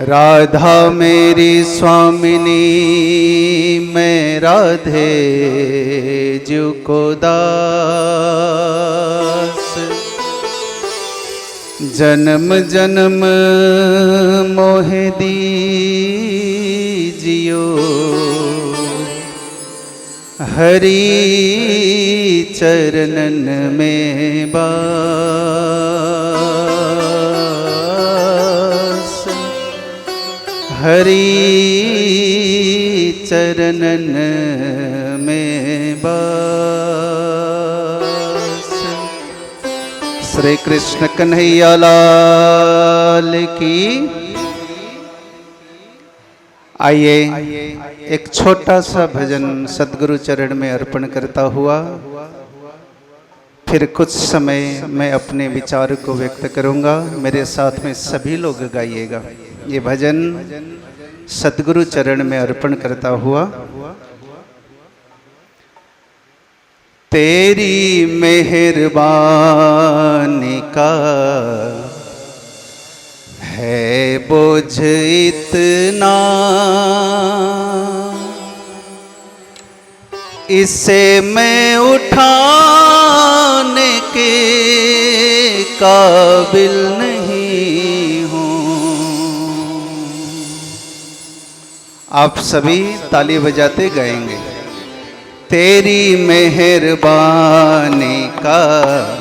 राधा मेरी स्वामिनी मैं राधे जी को दास जन्म जन्म मोह दीजियो हरि चरणन में बास हरि चरणन में बास। श्री कृष्ण कन्हैया लाल की। आइए एक छोटा सा भजन सद्गुरु चरण में अर्पण करता हुआ फिर कुछ समय मैं अपने विचार को व्यक्त करूंगा। मेरे साथ में सभी लोग गाइएगा। ये भजन सद्गुरु चरण में अर्पण करता हुआ। तेरी मेहरबानी का है बोझ इतना इसे मैं उठाने के काबिल नहीं हूँ। आप सभी ताली बजाते गाएंगे। तेरी मेहरबानी का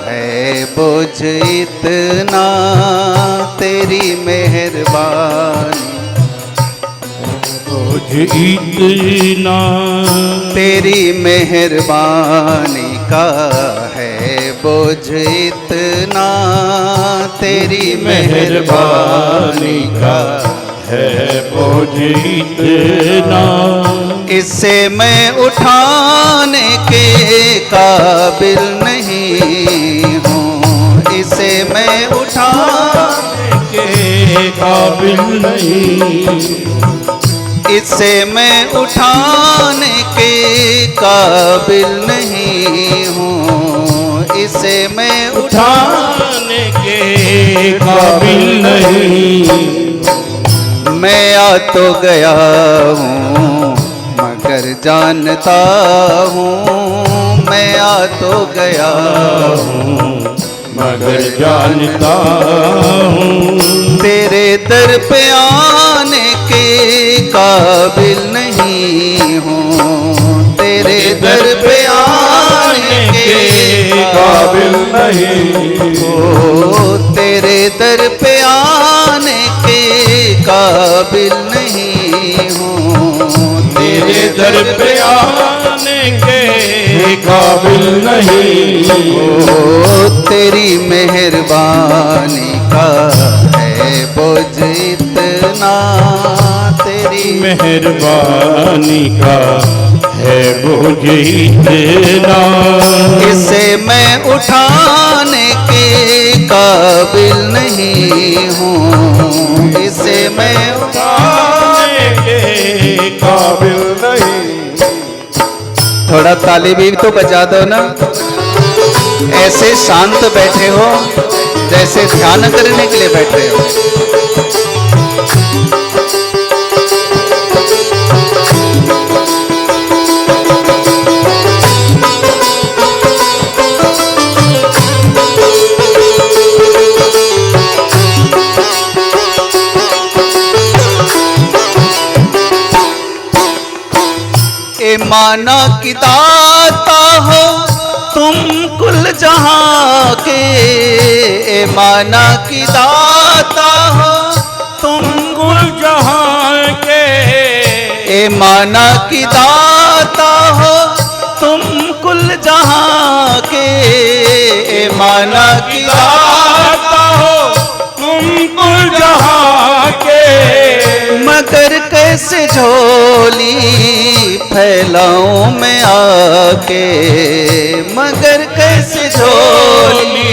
है बोझ इतना तेरी मेहरबानी बोझ इतना तेरी मेहरबानी का है बोझ इतना तेरी मेहरबानी का है बोझ इतना इसे मैं उठाने के काबिल नहीं हूँ। इसे मैं उठाने के काबिल नहीं इसे मैं उठाने के काबिल नहीं हूँ। इसे मैं उठाने के काबिल नहीं मैं आ तो गया हूँ मगर जानता हूँ मैं आ तो गया हूँ मगर जानता हूँ तेरे दर पे आने के काबिल नहीं हूँ। तेरे दर पे आने के काबिल नहीं हो तेरे दर पे आने के काबिल नहीं हूँ। तेरे दर पे आने के काबिल नहीं हो तेरी मेहरबानी का है बोझ इतना तेरी मेहरबानी का है बोझ इतना इसे मैं उठाने के काबिल नहीं हूँ। इसे मैं उठाने के काबिल नहीं। थोड़ा ताली भी तो बजा दो ना। ऐसे शांत बैठे हो जैसे ध्यान करने के लिए बैठे हो। माना की दाता हो तुम कुल जहां के, ए माना की दाता हो तुम कुल जहां के, ए माना की दाता हो तुम कुल जहां के, ए माना की दाता हो तुम कुल जहां के। मगर कैसे झोली फैलाऊं मैं आके, मगर कैसे झोली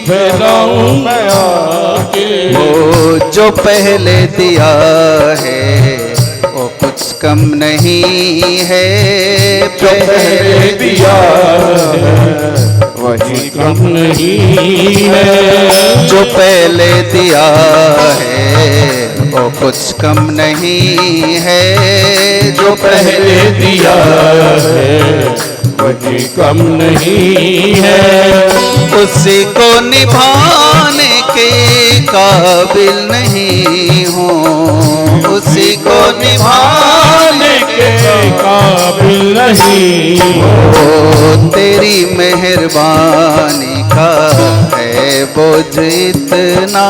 फैलाऊं मैं आके। वो जो पहले दिया है वो कुछ कम नहीं है, पहले दिया वही कम नहीं है, जो पहले दिया है वो कुछ कम नहीं है, जो पहले दिया है वही कम नहीं है। उसी को निभाने के काबिल नहीं हूँ, उसी को निभाने के काबिल नहीं हो, तेरी मेहरबानी का है बोझ इतना,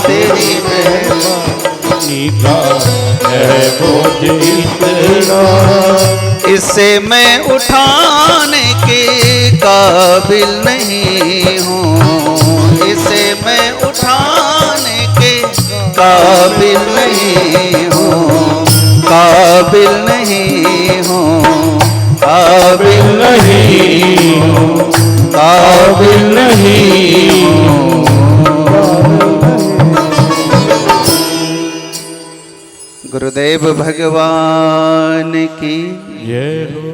तेरी मेहरबानी का है बोझ इतना, इसे मैं उठाने के काबिल नहीं हूँ, इसे मैं उठाने के काबिल नहीं हूँ, काबिल नहीं हूँ, काबिल नहीं हूँ, काबिल नहीं हूँ। गुरुदेव भगवान की ये रो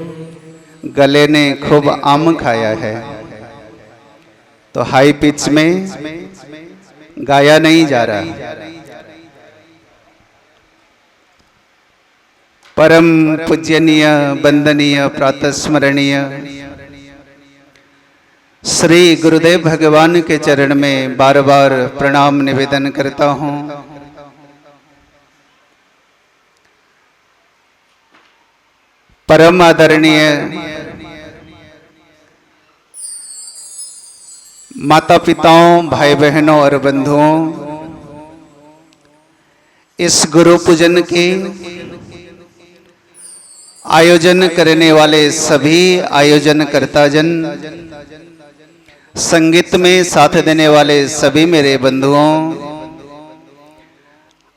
गले ने खूब आम खाया है तो हाई पिच में गाया नहीं जा रहा। परम पूज्यनीय वंदनीय प्रातस्मरणीय श्री गुरुदेव भगवान के चरण में बार बार प्रणाम निवेदन करता हूँ। परम आदरणीय माता पिताओं, भाई बहनों और बंधुओं, इस गुरु पूजन के आयोजन करने वाले सभी आयोजनकर्ता जन, संगीत में साथ देने वाले सभी मेरे बंधुओं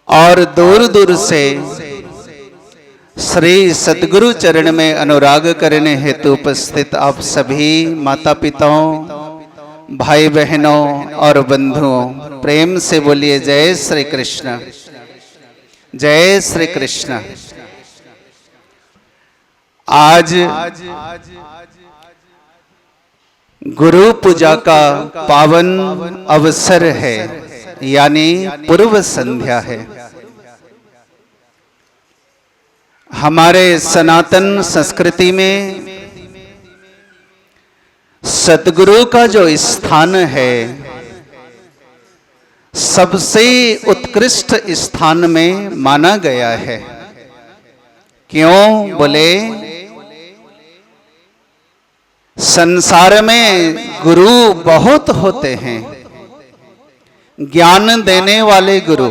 और दूर दूर से श्री सतगुरु चरण में अनुराग करने हेतु उपस्थित आप सभी माता पिताओं, भाई बहनों और बंधुओं, प्रेम से बोलिए जय श्री कृष्ण, जय श्री कृष्ण। आज गुरु पूजा का पावन अवसर है, यानी पूर्व संध्या है। हमारे सनातन संस्कृति में सतगुरु का जो स्थान है सबसे उत्कृष्ट स्थान में माना गया है। क्यों बोले, संसार में गुरु बहुत होते हैं, ज्ञान देने वाले गुरु।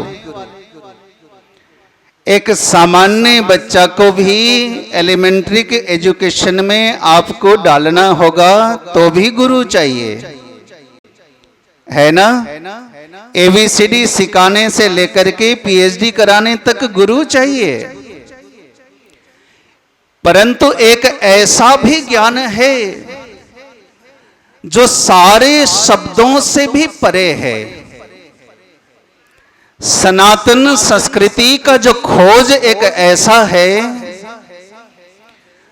एक सामान्य बच्चा को भी एलिमेंट्री के एजुकेशन में आपको डालना होगा तो भी गुरु चाहिए, है ना। एबीसीडी सिखाने से लेकर के पीएचडी कराने तक गुरु चाहिए। परंतु एक ऐसा भी ज्ञान है जो सारे शब्दों से भी परे है। सनातन संस्कृति का जो खोज एक ऐसा है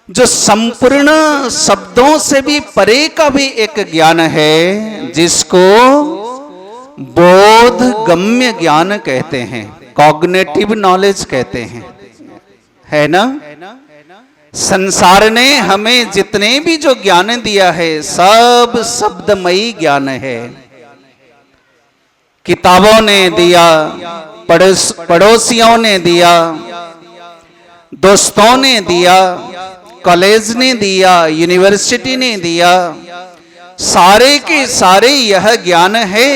जो संपूर्ण शब्दों से भी परे का भी एक ज्ञान है, जिसको बोध गम्य ज्ञान कहते हैं, कॉग्निटिव नॉलेज कहते हैं, है ना। संसार ने हमें जितने भी जो ज्ञान दिया है सब शब्दमयी ज्ञान है। किताबों ने दिया, पड़ोसियों ने दिया, दोस्तों ने दिया, कॉलेज ने दिया, यूनिवर्सिटी ने दिया, सारे के सारे यह ज्ञान है,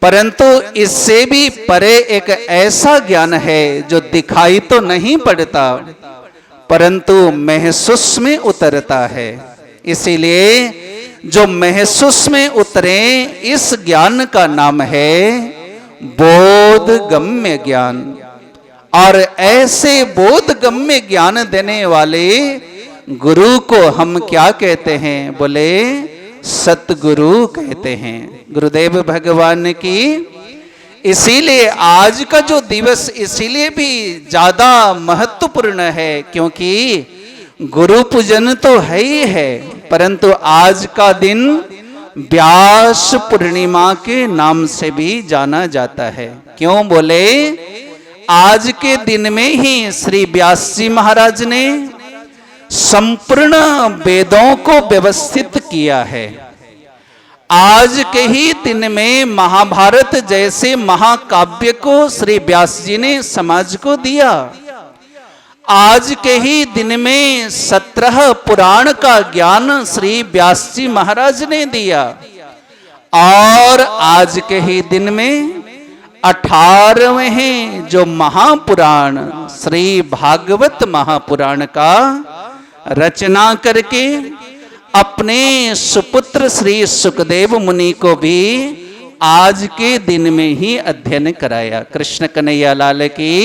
परंतु इससे भी परे एक ऐसा ज्ञान है जो दिखाई तो नहीं पड़ता परंतु महसूस में उतरता है। इसीलिए जो महसूस में उतरे इस ज्ञान का नाम है बोधगम्य ज्ञान। और ऐसे बोधगम्य ज्ञान देने वाले गुरु को हम क्या कहते हैं? बोले सतगुरु कहते हैं, गुरुदेव भगवान की। इसीलिए आज का जो दिवस इसीलिए भी ज्यादा महत्वपूर्ण है क्योंकि गुरु पूजन तो है ही है, परंतु आज का दिन व्यास पूर्णिमा के नाम से भी जाना जाता है। क्यों? बोले आज के दिन में ही श्री व्यास जी महाराज ने संपूर्ण वेदों को व्यवस्थित किया है। आज के ही दिन में महाभारत जैसे महाकाव्य को श्री व्यास जी ने समाज को दिया। आज के ही दिन में 17 पुराण का ज्ञान श्री व्यास जी महाराज ने दिया। और आज के ही दिन में 18वें जो महापुराण श्री भागवत महापुराण का रचना करके अपने सुपुत्र श्री सुखदेव मुनि को भी आज के दिन में ही अध्ययन कराया। कृष्ण कन्हैया लाल की।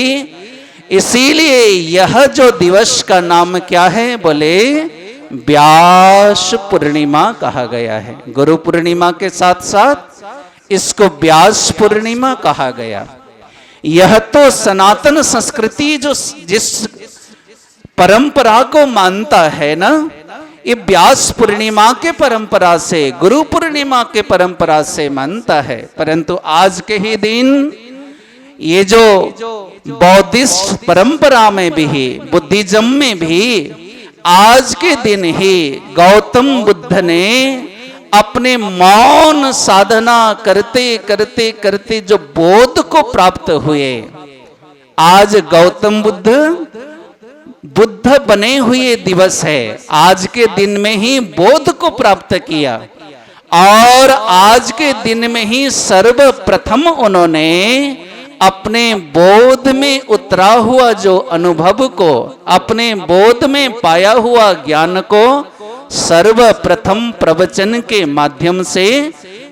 इसीलिए यह जो दिवस का नाम क्या है? बोले व्यास पूर्णिमा कहा गया है। गुरु पूर्णिमा के साथ साथ इसको व्यास पूर्णिमा कहा गया। यह तो सनातन संस्कृति जो जिस परंपरा को मानता है ना, ये व्यास पूर्णिमा के परंपरा से, गुरु पूर्णिमा के परंपरा से मानता है। परंतु आज के ही दिन ये जो बौद्धिस्ट परंपरा में भी, बुद्धिज्म में भी आज के दिन ही गौतम बुद्ध ने अपने मौन साधना करते करते करते जो बोध को प्राप्त हुए, आज गौतम बुद्ध बने हुए दिवस है। आज के दिन में ही बोध को प्राप्त किया और आज के दिन में ही सर्वप्रथम उन्होंने अपने बोध में उतरा हुआ जो अनुभव को, अपने बोध में पाया हुआ ज्ञान को सर्वप्रथम प्रवचन के माध्यम से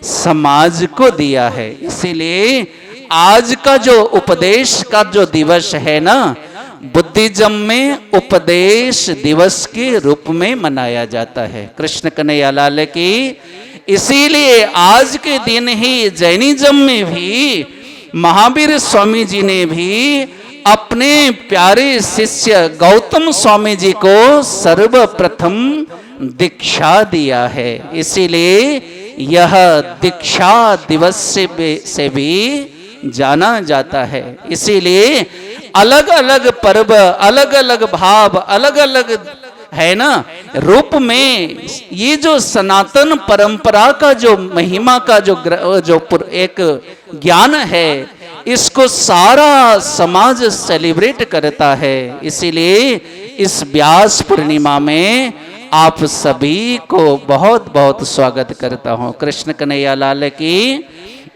समाज को दिया है। इसीलिए आज का जो उपदेश का जो दिवस है ना, बुद्धिज्म में उपदेश दिवस के रूप में मनाया जाता है। कृष्ण कन्हैया लाल की। इसीलिए आज के दिन ही जैनिज्म में भी महावीर स्वामी जी ने भी अपने प्यारे शिष्य गौतम स्वामी जी को सर्वप्रथम दीक्षा दिया है। इसीलिए यह दीक्षा दिवस से भी जाना जाता है। इसीलिए अलग अलग पर्व, अलग अलग भाव, अलग अलग है ना रूप में ये जो सनातन परंपरा का जो महिमा का जो एक ज्ञान है, इसको सारा समाज सेलिब्रेट करता है। इसीलिए इस व्यास पूर्णिमा में आप सभी को बहुत बहुत स्वागत करता हूँ। कृष्ण कन्हैया लाल की।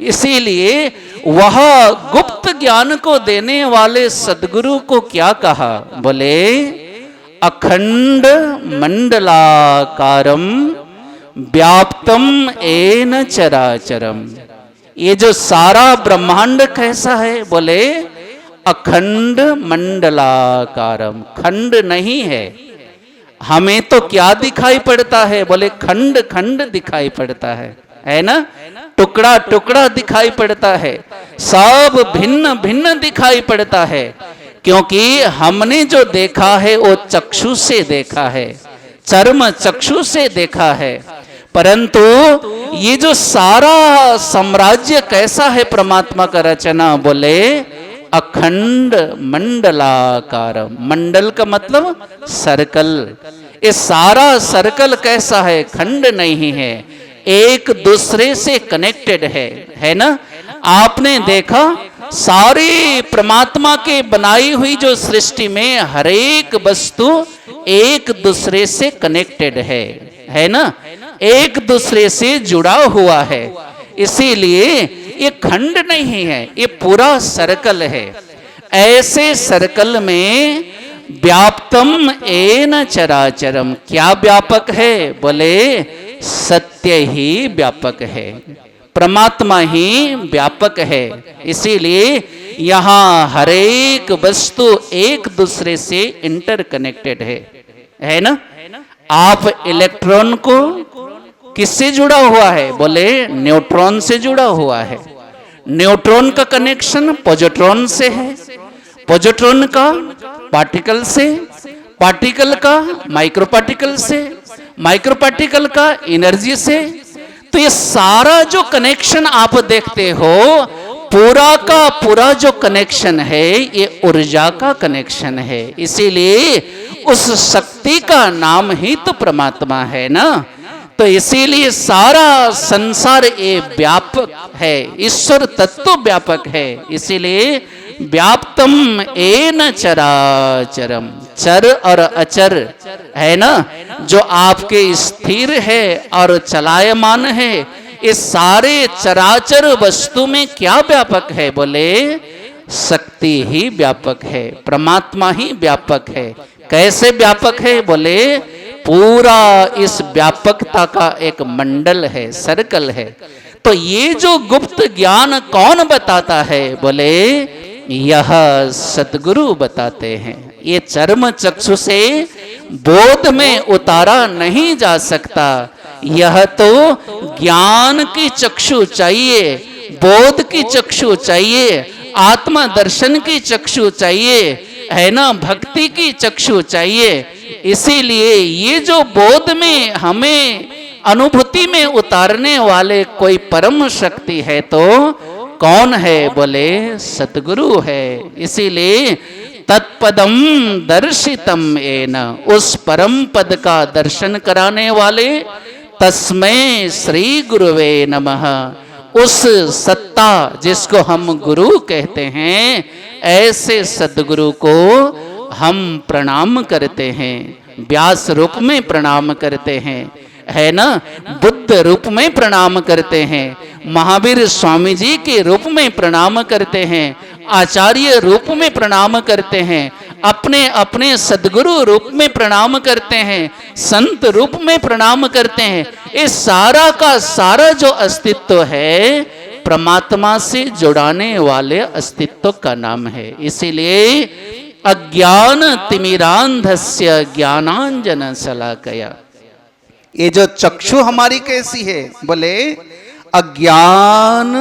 इसीलिए वह गुप्त ज्ञान को देने वाले सदगुरु को क्या कहा? बोले अखंड मंडलाकारम व्याप्तम येन चराचरम। ये जो सारा ब्रह्मांड कैसा है? बोले अखंड मंडलाकारम। खंड नहीं है। हमें तो क्या दिखाई पड़ता है? बोले खंड खंड दिखाई पड़ता है ना, टुकड़ा टुकड़ा दिखाई पड़ता है, सब भिन्न भिन्न दिखाई पड़ता है, क्योंकि हमने जो देखा है वो चक्षु से देखा है, चर्म चक्षु से देखा है। परंतु ये जो सारा साम्राज्य कैसा है परमात्मा का रचना? बोले अखंड मंडलाकार। मंडल का मतलब सर्कल। ये सारा सर्कल कैसा है? खंड नहीं है, एक दूसरे से कनेक्टेड है ना। आपने देखा सारे परमात्मा के बनाई हुई जो सृष्टि में हर एक वस्तु एक दूसरे से कनेक्टेड है ना, एक दूसरे से जुड़ा हुआ है। इसीलिए ये खंड नहीं है, ये पूरा सर्कल है। ऐसे सर्कल में व्याप्तम एन चराचरम, क्या व्यापक है? बोले सत्य ही व्यापक है, परमात्मा ही व्यापक है। इसीलिए यहाँ हर एक वस्तु एक दूसरे से इंटरकनेक्टेड है ना। आप इलेक्ट्रॉन को किससे जुड़ा हुआ है? बोले न्यूट्रॉन से जुड़ा हुआ है। न्यूट्रॉन का कनेक्शन पॉजिट्रॉन से है, पॉजिट्रॉन का पार्टिकल से, पार्टिकल का माइक्रो पार्टिकल से, माइक्रो पार्टिकल का एनर्जी से। तो ये सारा जो कनेक्शन आप देखते हो, पूरा का पूरा जो कनेक्शन है ये ऊर्जा का कनेक्शन है। इसीलिए उस शक्ति का नाम ही तो परमात्मा है ना। तो इसीलिए सारा संसार ये व्यापक है, ईश्वर तत्व व्यापक है। इसीलिए व्याप्तम एन चराचरम, चर और अचर है ना, जो आपके स्थिर है और चलायमान है, ये सारे चराचर वस्तु में क्या व्यापक है? बोले शक्ति ही व्यापक है, परमात्मा ही व्यापक है। कैसे व्यापक है? बोले पूरा इस व्यापकता का एक मंडल है, सर्कल है। तो ये जो गुप्त ज्ञान कौन बताता है? बोले यह सतगुरु बताते हैं। ये चर्म चक्षु से बोध में उतारा नहीं जा सकता। यह तो ज्ञान की चक्षु चाहिए, बोध की चक्षु चाहिए, आत्मा दर्शन की चक्षु चाहिए, है ना, भक्ति की चक्षु चाहिए। इसीलिए ये जो बोध में हमें अनुभूति में उतारने वाले कोई परम शक्ति है तो कौन है? बोले सतगुरु है। इसीलिए तत्पदम दर्शितम एन, उस परम पद का दर्शन कराने वाले तस्मै श्री गुरुवे नमः, उस सत्ता जिसको हम गुरु कहते हैं, ऐसे सद्गुरु को हम प्रणाम करते हैं। व्यास रूप में प्रणाम करते हैं, है ना, बुद्ध रूप में प्रणाम करते हैं, महावीर स्वामी जी के रूप में प्रणाम करते हैं, आचार्य रूप में प्रणाम करते हैं, अपने अपने सद्गुरु रूप में प्रणाम करते हैं, संत रूप में प्रणाम करते हैं। ये सारा का सारा जो अस्तित्व है परमात्मा से जुड़ाने वाले अस्तित्व का नाम है। इसीलिए अज्ञान तिमिरांधस्य ज्ञानांजन शलाकया, ये जो चक्षु हमारी कैसी है? बोले अज्ञान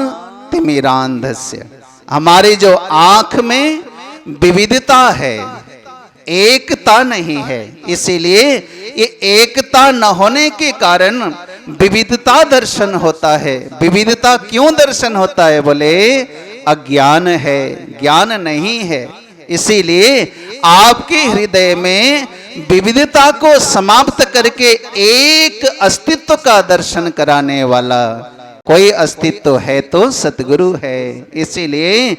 तिमिरांधस्य, हमारी जो आंख में विविधता है, एकता नहीं है। इसीलिए ये एकता न होने के कारण विविधता दर्शन होता है। विविधता क्यों दर्शन होता है? बोले अज्ञान है, ज्ञान नहीं है। इसीलिए आपके हृदय में विविधता को समाप्त करके एक अस्तित्व का दर्शन कराने वाला कोई अस्तित्व है तो सतगुरु है। इसीलिए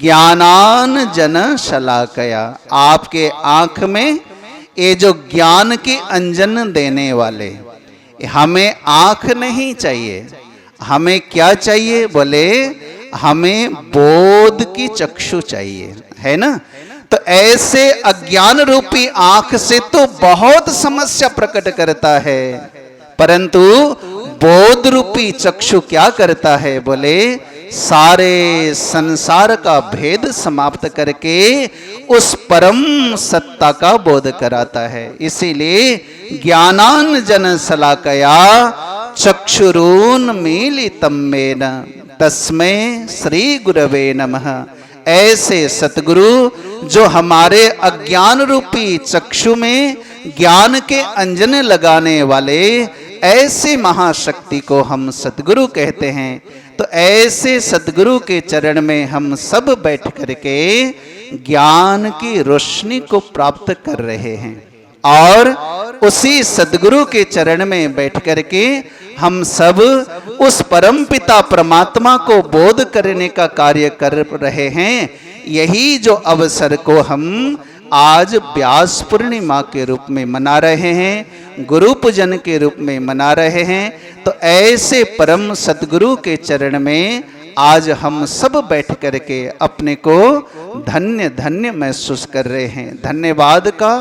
ज्ञानान जन शलाकया, आपके आंख में ये जो ज्ञान के अंजन देने वाले, हमें आंख नहीं चाहिए, हमें क्या चाहिए? बोले हमें बोध की चक्षु चाहिए, है ना। तो ऐसे अज्ञान रूपी आंख से तो बहुत समस्या प्रकट करता है, परंतु बोध रूपी चक्षु क्या करता है? बोले सारे संसार का भेद समाप्त करके उस परम सत्ता का बोध कराता है। इसीलिए ज्ञानान जन शलाकया चक्षुरून मीलितम मेन तस्मै श्री गुरवे नमः। ऐसे सतगुरु जो हमारे अज्ञान रूपी चक्षु में ज्ञान के अंजन लगाने वाले, ऐसे महाशक्ति को हम सतगुरु कहते हैं। तो ऐसे सतगुरु के चरण में हम सब बैठ करके ज्ञान की रोशनी को प्राप्त कर रहे हैं। और उसी सदगुरु के चरण में बैठ करके हम सब उस परमपिता परमात्मा को बोध करने का कार्य कर रहे हैं। यही जो अवसर को हम आज व्यास पूर्णिमा के रूप में मना रहे हैं, गुरु पूजन के रूप में मना रहे हैं। तो ऐसे परम सदगुरु के चरण में आज हम सब बैठ करके अपने को धन्य धन्य महसूस कर रहे हैं। धन्यवाद का,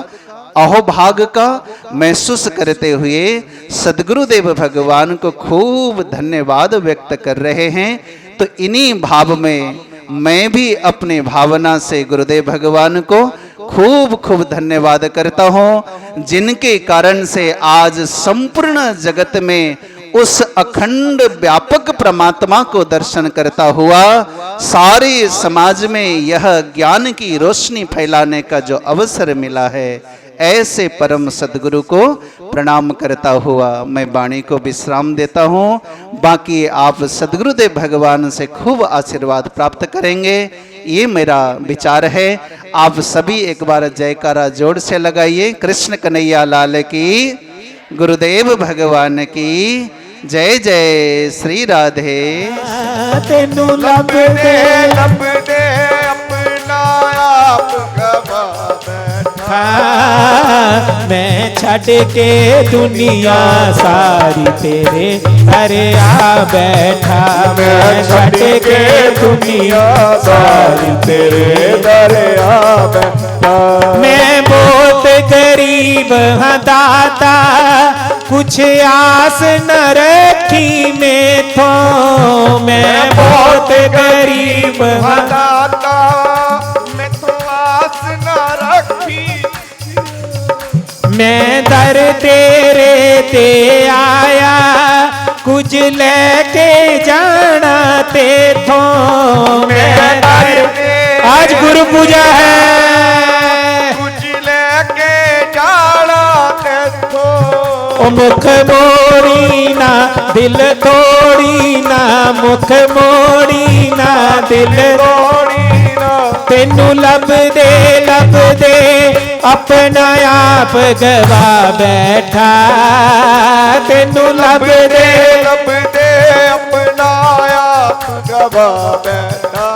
अहोभाग का महसूस करते हुए सदगुरुदेव भगवान को खूब धन्यवाद व्यक्त कर रहे हैं। तो इन्हीं भाव में मैं भी अपने भावना से गुरुदेव भगवान को खूब खूब धन्यवाद करता हूँ, जिनके कारण से आज संपूर्ण जगत में उस अखंड व्यापक परमात्मा को दर्शन करता हुआ सारे समाज में यह ज्ञान की रोशनी फैलाने का जो अवसर मिला है, ऐसे परम सदगुरु को प्रणाम करता हुआ मैं वाणी को विश्राम देता हूँ। बाकी आप सदगुरुदेव भगवान से खूब आशीर्वाद प्राप्त करेंगे, ये मेरा विचार है। आप सभी एक बार जयकारा जोर से लगाइए। कृष्ण कन्हैया लाल की, गुरुदेव भगवान की जय जय। श्री राधे। तेनू लब दे अपना आप गवा बैठा, मैं छड़ के दुनिया सारी तेरे अरे आ बैठा। मैं छड़ के दुनिया सारी तेरे दरे आ बैठा। मैं बहुत गरीब हाँ दाता, कुछ आस न रखी मैं थो। मैं बहुत गरीब हाँ दाता, मैं तो आस न रखी। मैं दर तेरे ते आया, कुछ लेके जाना ते थो। मैं दर आज गुरु पूजा है, कुछ लेके जाना ते थो। ओ मुख मोड़ी ना दिल तोड़ी ना, मुख मोड़ी ना दिल तोड़ी ना। तेनू लब दे अपना आप गवा बैठा। तेनू लब दे अपना आप गवा बैठा।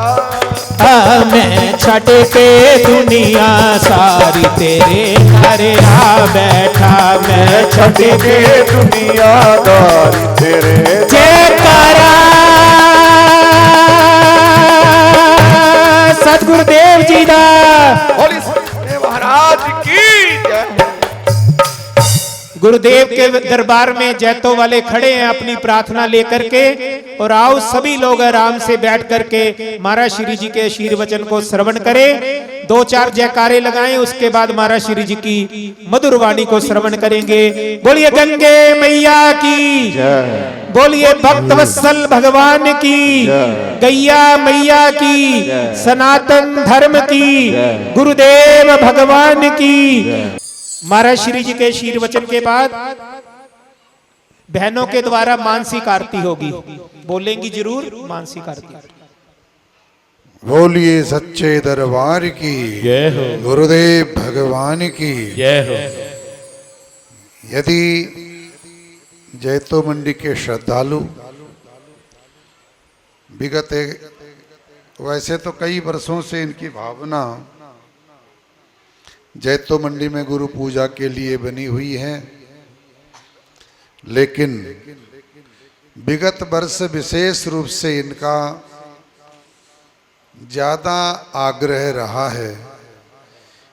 मैं छड़ के दुनिया सारी तेरे अरे आ बैठा। मैं छड़ के दुनिया दारी तेरे जयकारा सतगुरुदेव जी दा। बोली सतगुरुदेव महाराज की जय। गुरुदेव के दरबार में जैतो वाले खड़े हैं अपनी प्रार्थना लेकर के, और आओ सभी लोग आराम से बैठ करके महाराज श्री जी के आशीर्वचन को श्रवण करें। 2-4 जयकारे लगाएं, उसके बाद महाराज श्री जी की मधुर वाणी को श्रवण करेंगे। बोलिए गंगे मैया की, बोलिए भक्तवत्सल भगवान की, गैया मैया की, सनातन धर्म की, गुरुदेव भगवान की। महाराज श्री जी के आशीर्वचन के बाद बहनों के द्वारा मानसिक आरती होगी, बोलेंगी जरूर मानसिक आरती। बोलिए सच्चे दरबार की जय हो, गुरुदेव भगवान की जय हो। यदि जैतो मंडी के श्रद्धालु विगत वैसे तो कई वर्षों से इनकी भावना जैतो मंडी में गुरु पूजा के लिए बनी हुई है, लेकिन विगत वर्ष विशेष रूप से इनका ज़्यादा आग्रह रहा है।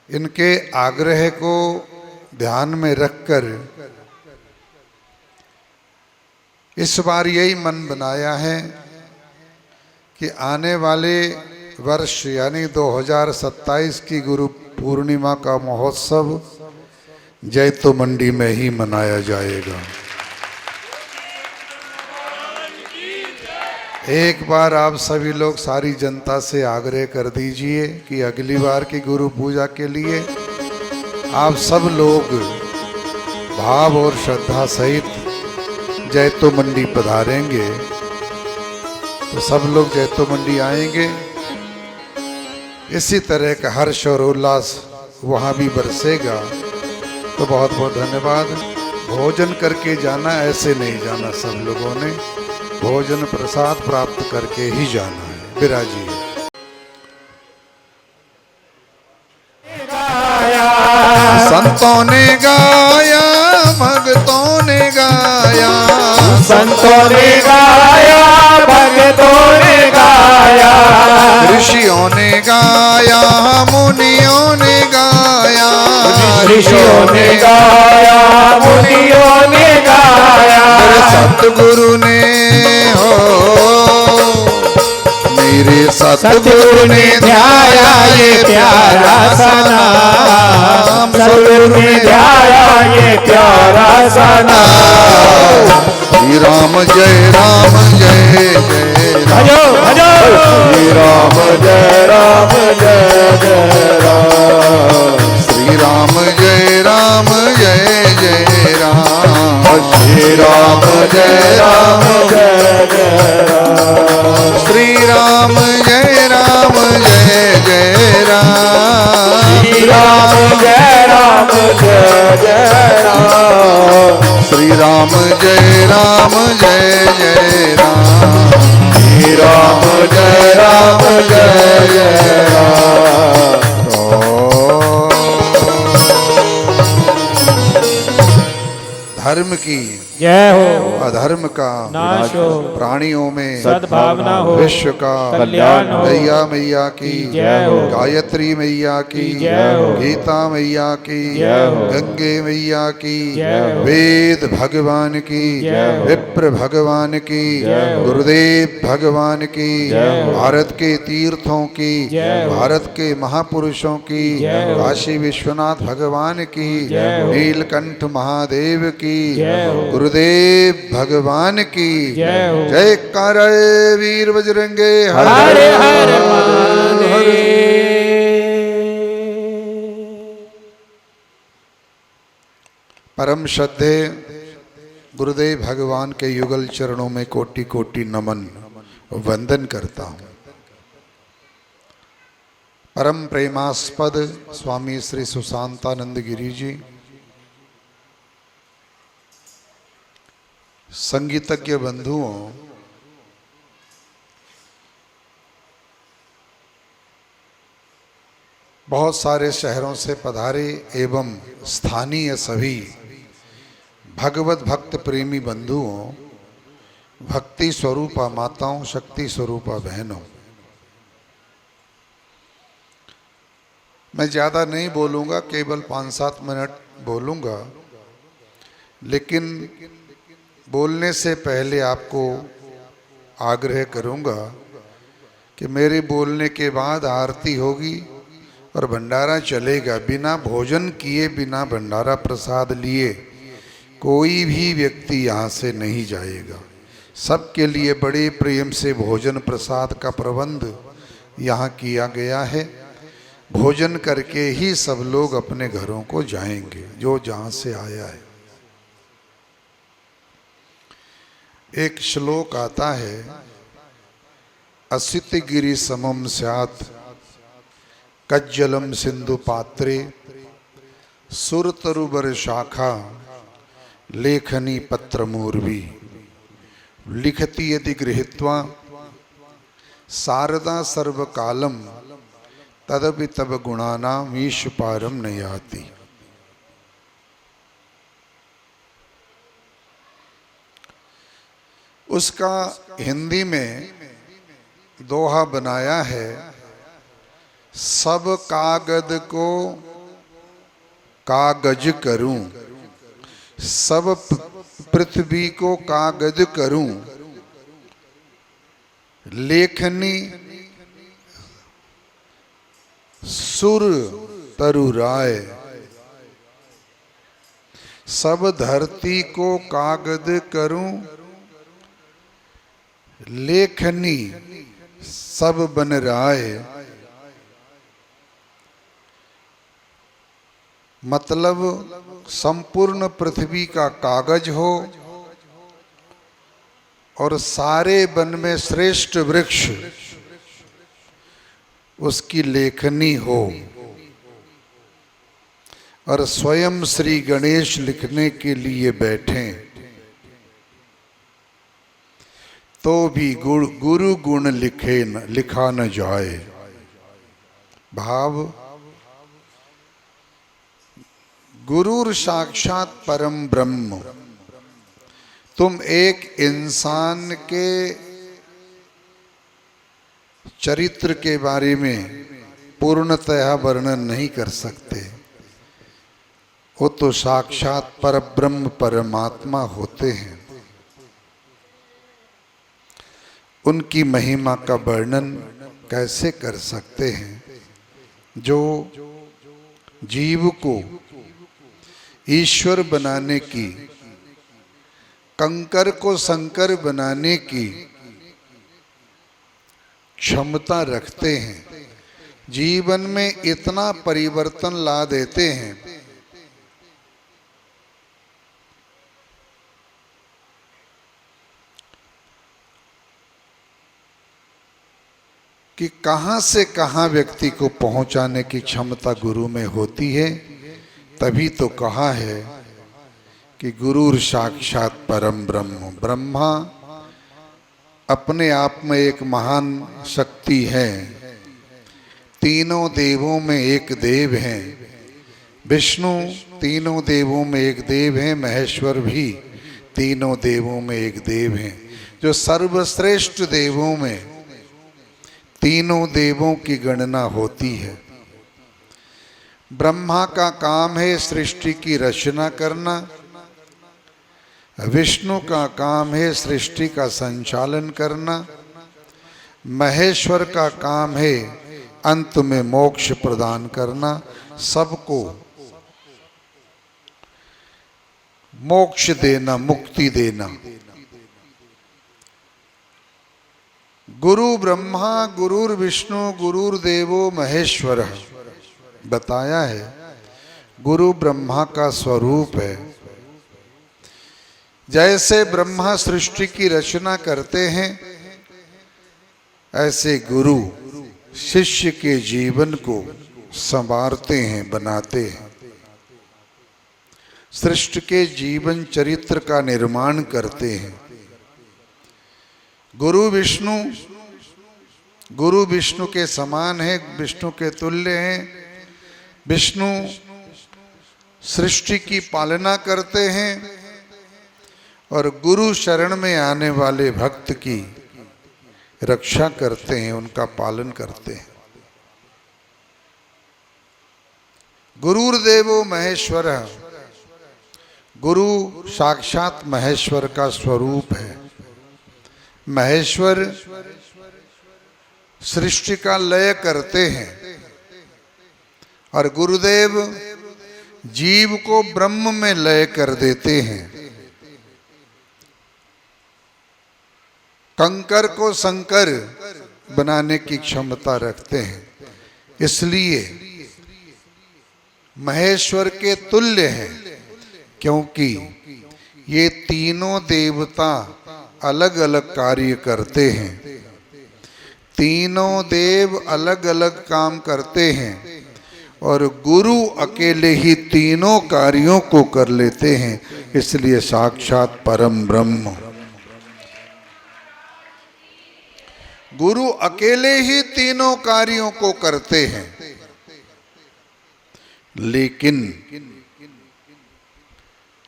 इनके आग्रह को ध्यान में रखकर इस बार यही मन बनाया है कि आने वाले वर्ष यानी 2027 की गुरु पूर्णिमा का महोत्सव जैतो मंडी में ही मनाया जाएगा। एक बार आप सभी लोग सारी जनता से आग्रह कर दीजिए कि अगली बार की गुरु पूजा के लिए आप सब लोग भाव और श्रद्धा सहित जैतो मंडी पधारेंगे। तो सब लोग जैतो मंडी आएंगे, इसी तरह का हर्ष और उल्लास वहाँ भी बरसेगा। तो बहुत बहुत धन्यवाद। भोजन करके जाना, ऐसे नहीं जाना, सब लोगों ने भोजन प्रसाद प्राप्त करके ही जाना है। विराजिए। संतों ने गाया, भक्तों ने गाया, संतों ने गाया, भक्तों ने गाया, ऋषियों ने गाया, मुनियों ने गाया, ऋषियों ने गाया, मुनियों ने गाया, मेरे सतगुरु ने हो, मेरे सतगुरु ने ध्याया ये प्यारा सा नाम, सतगुरु ने ध्याया ये प्यारा सा नाम। श्री राम जय राम जय जय भजो भजो, श्री राम जय राम जय जय राम, श्री राम जय राम जय जय राम, श्री राम जय राम जय जय राम, श्री राम जय राम जय जय राम, श्री राम जय राम जय जय राम, श्री राम जय राम जय जय राम, श्री राम जय राम जय जय राम। धर्म की जय हो, अधर्म का नाश हो, प्राणियों में सद्भावना हो, विश्व का कल्याण हो, गैया मैया की जय हो, गायत्री मैया की जय हो, गीता मैया की जय हो, गंगे मैया की जय हो, वेद भगवान की जय हो, विप्र भगवान की जय हो, गुरुदेव भगवान की जय हो, भारत के तीर्थों की जय हो, भारत के महापुरुषों की जय हो, काशी विश्वनाथ भगवान की जय हो, नीलकंठ महादेव की जय हो, गुरुदेव भगवान की जय हो। जय कर वीर बजरंगे हरे हरे महादेव। परम श्रद्धे गुरुदेव भगवान के युगल चरणों में कोटि कोटि नमन वंदन करता हूँ। परम प्रेमास्पद स्वामी श्री सुशांतानंद गिरी जी, संगीतज्ञ बंधुओं, बहुत सारे शहरों से पधारे एवं स्थानीय सभी भगवत भक्त प्रेमी बंधुओं, भक्ति स्वरूपा माताओं, शक्ति स्वरूपा बहनों, मैं ज़्यादा नहीं बोलूँगा, केवल 5-7 मिनट बोलूँगा, लेकिन बोलने से पहले आपको आग्रह करूँगा कि मेरे बोलने के बाद आरती होगी और भंडारा चलेगा। बिना भोजन किए, बिना भंडारा प्रसाद लिए कोई भी व्यक्ति यहाँ से नहीं जाएगा। सबके लिए बड़े प्रेम से भोजन प्रसाद का प्रबंध यहाँ किया गया है। भोजन करके ही सब लोग अपने घरों को जाएंगे, जो जहाँ से आया है। एक श्लोक आता है, असित गिरि समम स्यात् कज्जलम सिंधु पात्रे सुरतरुबर शाखा लेखनी पत्र मूर्वी लिखति यदि गृहीत्वा शारदा सर्वकालम तदपि तब गुणानाम ईश पारम न याति। उसका हिंदी में दोहा बनाया है, सब कागद को कागज करूं, सब पृथ्वी को कागज करूं, लेखनी सुर तरु राय, सब धरती को कागज करूं, लेखनी सब बन राय। मतलब संपूर्ण पृथ्वी का कागज हो और सारे वन में श्रेष्ठ वृक्ष उसकी लेखनी हो, और स्वयं श्री गणेश लिखने के लिए बैठें तो भी गुरु गुण लिखा न जाए। भाव, गुरुर साक्षात परम ब्रह्म। तुम एक इंसान के चरित्र के बारे में पूर्णतः वर्णन नहीं कर सकते, वो तो साक्षात परब्रह्म परमात्मा होते हैं। उनकी महिमा का वर्णन कैसे कर सकते हैं? जो जीव को ईश्वर बनाने की, कंकर को शंकर बनाने की क्षमता रखते हैं, जीवन में इतना परिवर्तन ला देते हैं कि कहां से कहां व्यक्ति को पहुंचाने की क्षमता गुरु में होती है। तभी तो कहा है कि गुरुर साक्षात परम ब्रह्म। ब्रह्मा अपने आप में एक महान शक्ति है, तीनों देवों में एक देव हैं। विष्णु तीनों देवों में एक देव हैं, महेश्वर भी तीनों देवों में एक देव हैं। जो सर्वश्रेष्ठ देवों में तीनों देवों की गणना होती है। ब्रह्मा का काम है सृष्टि की रचना करना, विष्णु का काम है सृष्टि का संचालन करना, महेश्वर का काम है अंत में मोक्ष प्रदान करना, सबको मोक्ष देना, मुक्ति देना। गुरु ब्रह्मा गुरुर विष्णु गुरुर्देवो महेश्वर बताया है। गुरु ब्रह्मा का स्वरूप है। जैसे ब्रह्मा सृष्टि की रचना करते हैं, ऐसे गुरु शिष्य के जीवन को संवारते हैं, बनाते हैं। सृष्टि के जीवन चरित्र का निर्माण करते हैं। गुरु विष्णु के समान है, विष्णु के तुल्य हैं। विष्णु सृष्टि की पालना करते हैं और गुरु शरण में आने वाले भक्त की रक्षा करते हैं, उनका पालन करते हैं। गुरुर्देवो महेश्वर, गुरु साक्षात महेश्वर का स्वरूप है। महेश्वर सृष्टि का लय करते हैं और गुरुदेव जीव को ब्रह्म में लय कर देते हैं। कंकर को शंकर बनाने की क्षमता रखते हैं, इसलिए महेश्वर के तुल्य हैं। क्योंकि ये तीनों देवता अलग अलग कार्य करते हैं, तीनों देव अलग अलग काम करते हैं और गुरु अकेले ही तीनों कार्यों को कर लेते हैं, इसलिए साक्षात परम ब्रह्म। गुरु अकेले ही तीनों कार्यों को करते हैं, लेकिन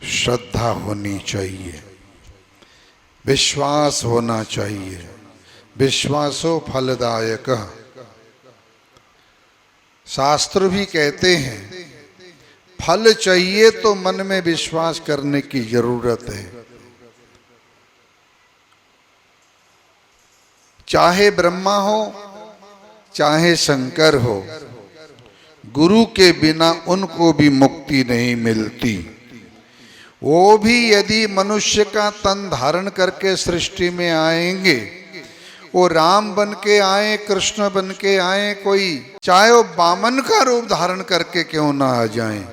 श्रद्धा होनी चाहिए, विश्वास होना चाहिए। विश्वासो फलदायक। शास्त्र भी कहते हैं फल चाहिए तो मन में विश्वास करने की जरूरत है। चाहे ब्रह्मा हो चाहे शंकर हो, गुरु के बिना उनको भी मुक्ति नहीं मिलती। वो भी यदि मनुष्य का तन धारण करके सृष्टि में आएंगे, वो राम बन के आए, कृष्ण बन के आए, कोई चाहे वो बामन का रूप धारण करके क्यों ना आ जाएं,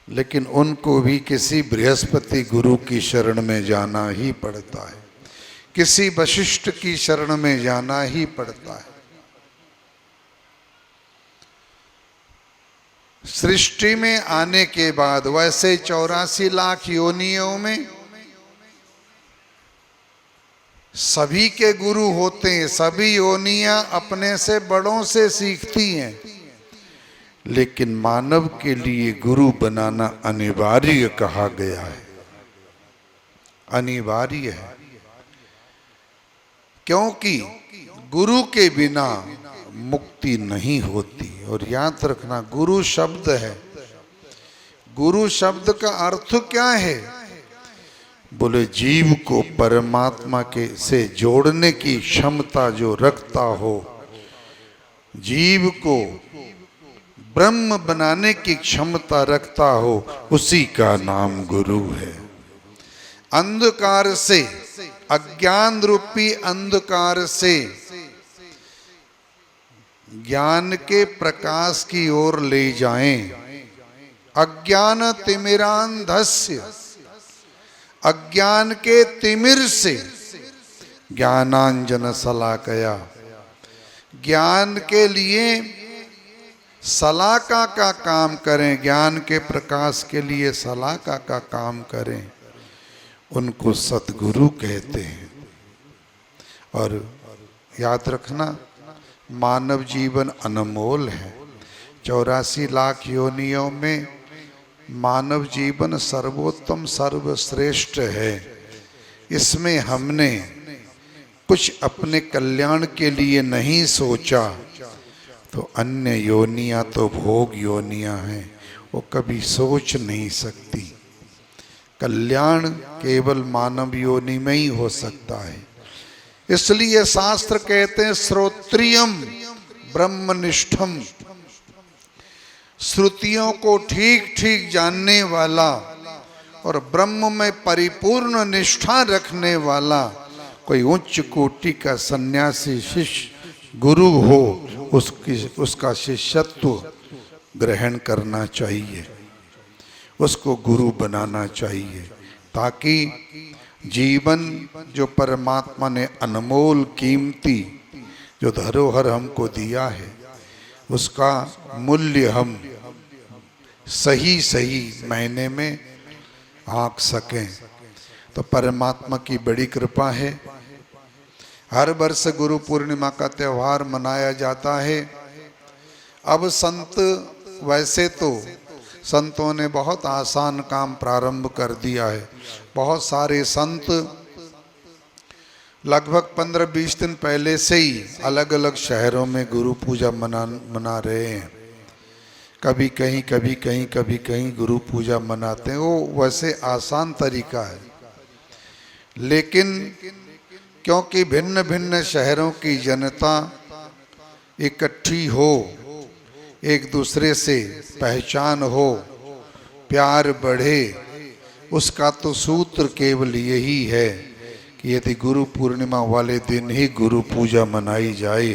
लेकिन उनको भी किसी बृहस्पति गुरु की शरण में जाना ही पड़ता है, किसी वशिष्ठ की शरण में जाना ही पड़ता है। सृष्टि में आने के बाद वैसे 84 लाख योनियों में सभी के गुरु होते हैं, सभी योनियां अपने से बड़ों से सीखती हैं, लेकिन मानव के लिए गुरु बनाना अनिवार्य कहा गया है, अनिवार्य है। क्योंकि गुरु के बिना मुक्ति नहीं होती। और याद रखना, गुरु शब्द है, गुरु शब्द का अर्थ क्या है? बोले जीव को परमात्मा के से जोड़ने की क्षमता जो रखता हो, जीव को ब्रह्म बनाने की क्षमता रखता हो, उसी का नाम गुरु है। अंधकार से, अज्ञान रूपी अंधकार से ज्ञान के प्रकाश की ओर ले जाएं। अज्ञान तिमिरांधस्य, अज्ञान के तिमिर से ज्ञानांजन शलाकया, ज्ञान के लिए शलाका का काम करें, ज्ञान के प्रकाश के लिए शलाका का काम करें, उनको सतगुरु कहते हैं। और याद रखना, मानव जीवन अनमोल है। 84 लाख योनियों में मानव जीवन सर्वोत्तम सर्वश्रेष्ठ है। इसमें हमने कुछ अपने कल्याण के लिए नहीं सोचा, तो अन्य योनियां तो भोग योनियां हैं, वो कभी सोच नहीं सकती। कल्याण केवल मानव योनि में ही हो सकता है। इसलिए शास्त्र कहते हैं श्रोत्रियम ब्रह्मनिष्ठम, श्रुतियों को ठीक ठीक जानने वाला और ब्रह्म में परिपूर्ण निष्ठा रखने वाला कोई उच्च कोटि का सन्यासी शिष्य गुरु हो, उसका शिष्यत्व ग्रहण करना चाहिए, उसको गुरु बनाना चाहिए, ताकि जीवन जो परमात्मा ने अनमोल कीमती जो धरोहर हमको दिया है, उसका मूल्य हम सही सही महीने में आंक सकें। तो परमात्मा की बड़ी कृपा है। हर वर्ष गुरु पूर्णिमा का त्यौहार मनाया जाता है। अब संत, वैसे तो संतों ने बहुत आसान काम प्रारंभ कर दिया है। बहुत सारे संत लगभग 15-20 दिन पहले से ही अलग अलग शहरों में गुरु पूजा मना रहे हैं। कभी कहीं कभी कहीं कभी कहीं गुरु पूजा मनाते हैं। वो वैसे आसान तरीका है, लेकिन क्योंकि भिन्न भिन्न शहरों की जनता इकट्ठी हो, एक दूसरे से पहचान हो, प्यार बढ़े, उसका तो सूत्र केवल यही है कि यदि गुरु पूर्णिमा वाले दिन ही गुरु पूजा मनाई जाए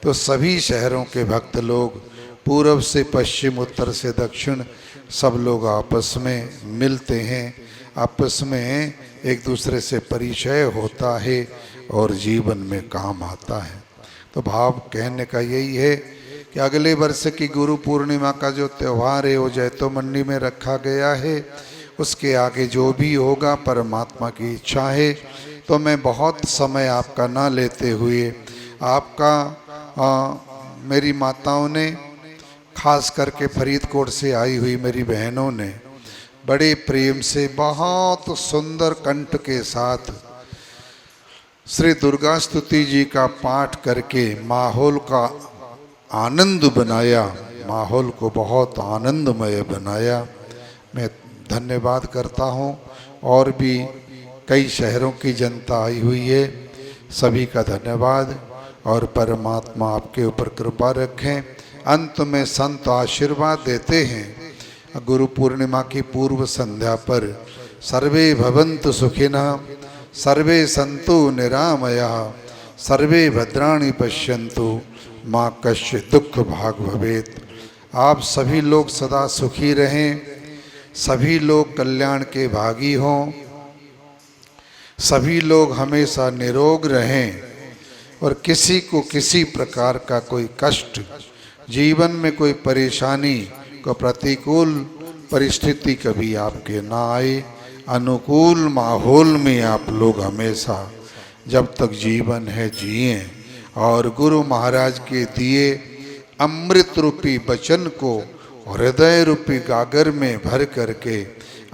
तो सभी शहरों के भक्त लोग, पूर्व से पश्चिम, उत्तर से दक्षिण, सब लोग आपस में मिलते हैं, आपस में एक दूसरे से परिचय होता है और जीवन में काम आता है। तो भाव कहने का यही है कि अगले वर्ष की गुरु पूर्णिमा का जो त्यौहार है वो जैतो मंडी में रखा गया है। उसके आगे जो भी होगा परमात्मा की इच्छा है। तो मैं बहुत समय आपका ना लेते हुए, आपका मेरी माताओं ने, खास करके फरीदकोट से आई हुई मेरी बहनों ने बड़े प्रेम से बहुत सुंदर कंठ के साथ श्री दुर्गा स्तुति जी का पाठ करके माहौल का आनंद बनाया, माहौल को बहुत आनंदमय बनाया। मैं धन्यवाद करता हूँ। और भी कई शहरों की जनता आई हुई है, सभी का धन्यवाद। और परमात्मा आपके ऊपर कृपा रखें। अंत में संत आशीर्वाद देते हैं। गुरु पूर्णिमा की पूर्व संध्या पर सर्वे भवन्तु सुखिनः, सर्वे सन्तु निरामयाः, सर्वे भद्राणि पश्यन्तु, माँ कश्चित् दुख भाग भवेत्। आप सभी लोग सदा सुखी रहें, सभी लोग कल्याण के भागी हों, सभी लोग हमेशा निरोग रहें और किसी को किसी प्रकार का कोई कष्ट, जीवन में कोई परेशानी प्रतिकूल परिस्थिति कभी आपके ना आए। अनुकूल माहौल में आप लोग हमेशा जब तक जीवन है जिए और गुरु महाराज के दिए अमृत रूपी वचन को हृदय रूपी गागर में भर करके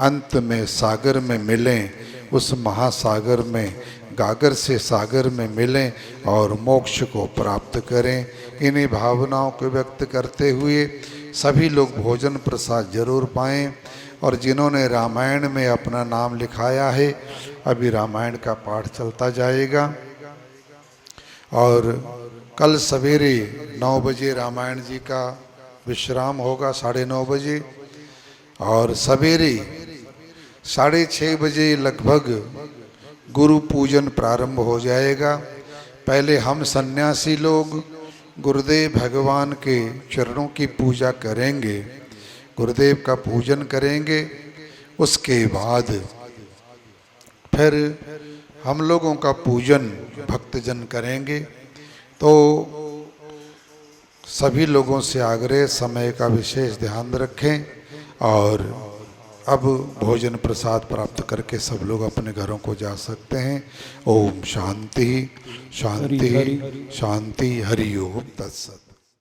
अंत में सागर में मिलें, उस महासागर में गागर से सागर में मिलें और मोक्ष को प्राप्त करें। इन्हीं भावनाओं को व्यक्त करते हुए सभी लोग भोजन प्रसाद जरूर पाएं। और जिन्होंने रामायण में अपना नाम लिखाया है, अभी रामायण का पाठ चलता जाएगा और कल सवेरे 9 बजे रामायण जी का विश्राम होगा, 9:30 बजे, और सवेरे 6:30 बजे लगभग गुरु पूजन प्रारंभ हो जाएगा। पहले हम सन्यासी लोग गुरुदेव भगवान के चरणों की पूजा करेंगे, गुरुदेव का पूजन करेंगे। उसके बाद फिर हम लोगों का पूजन भक्तजन करेंगे। तो सभी लोगों से आग्रह, समय का विशेष ध्यान रखें और अब भोजन प्रसाद प्राप्त करके सब लोग अपने घरों को जा सकते हैं। ओम शांति शांति शांति, हरि ओम तत्सत।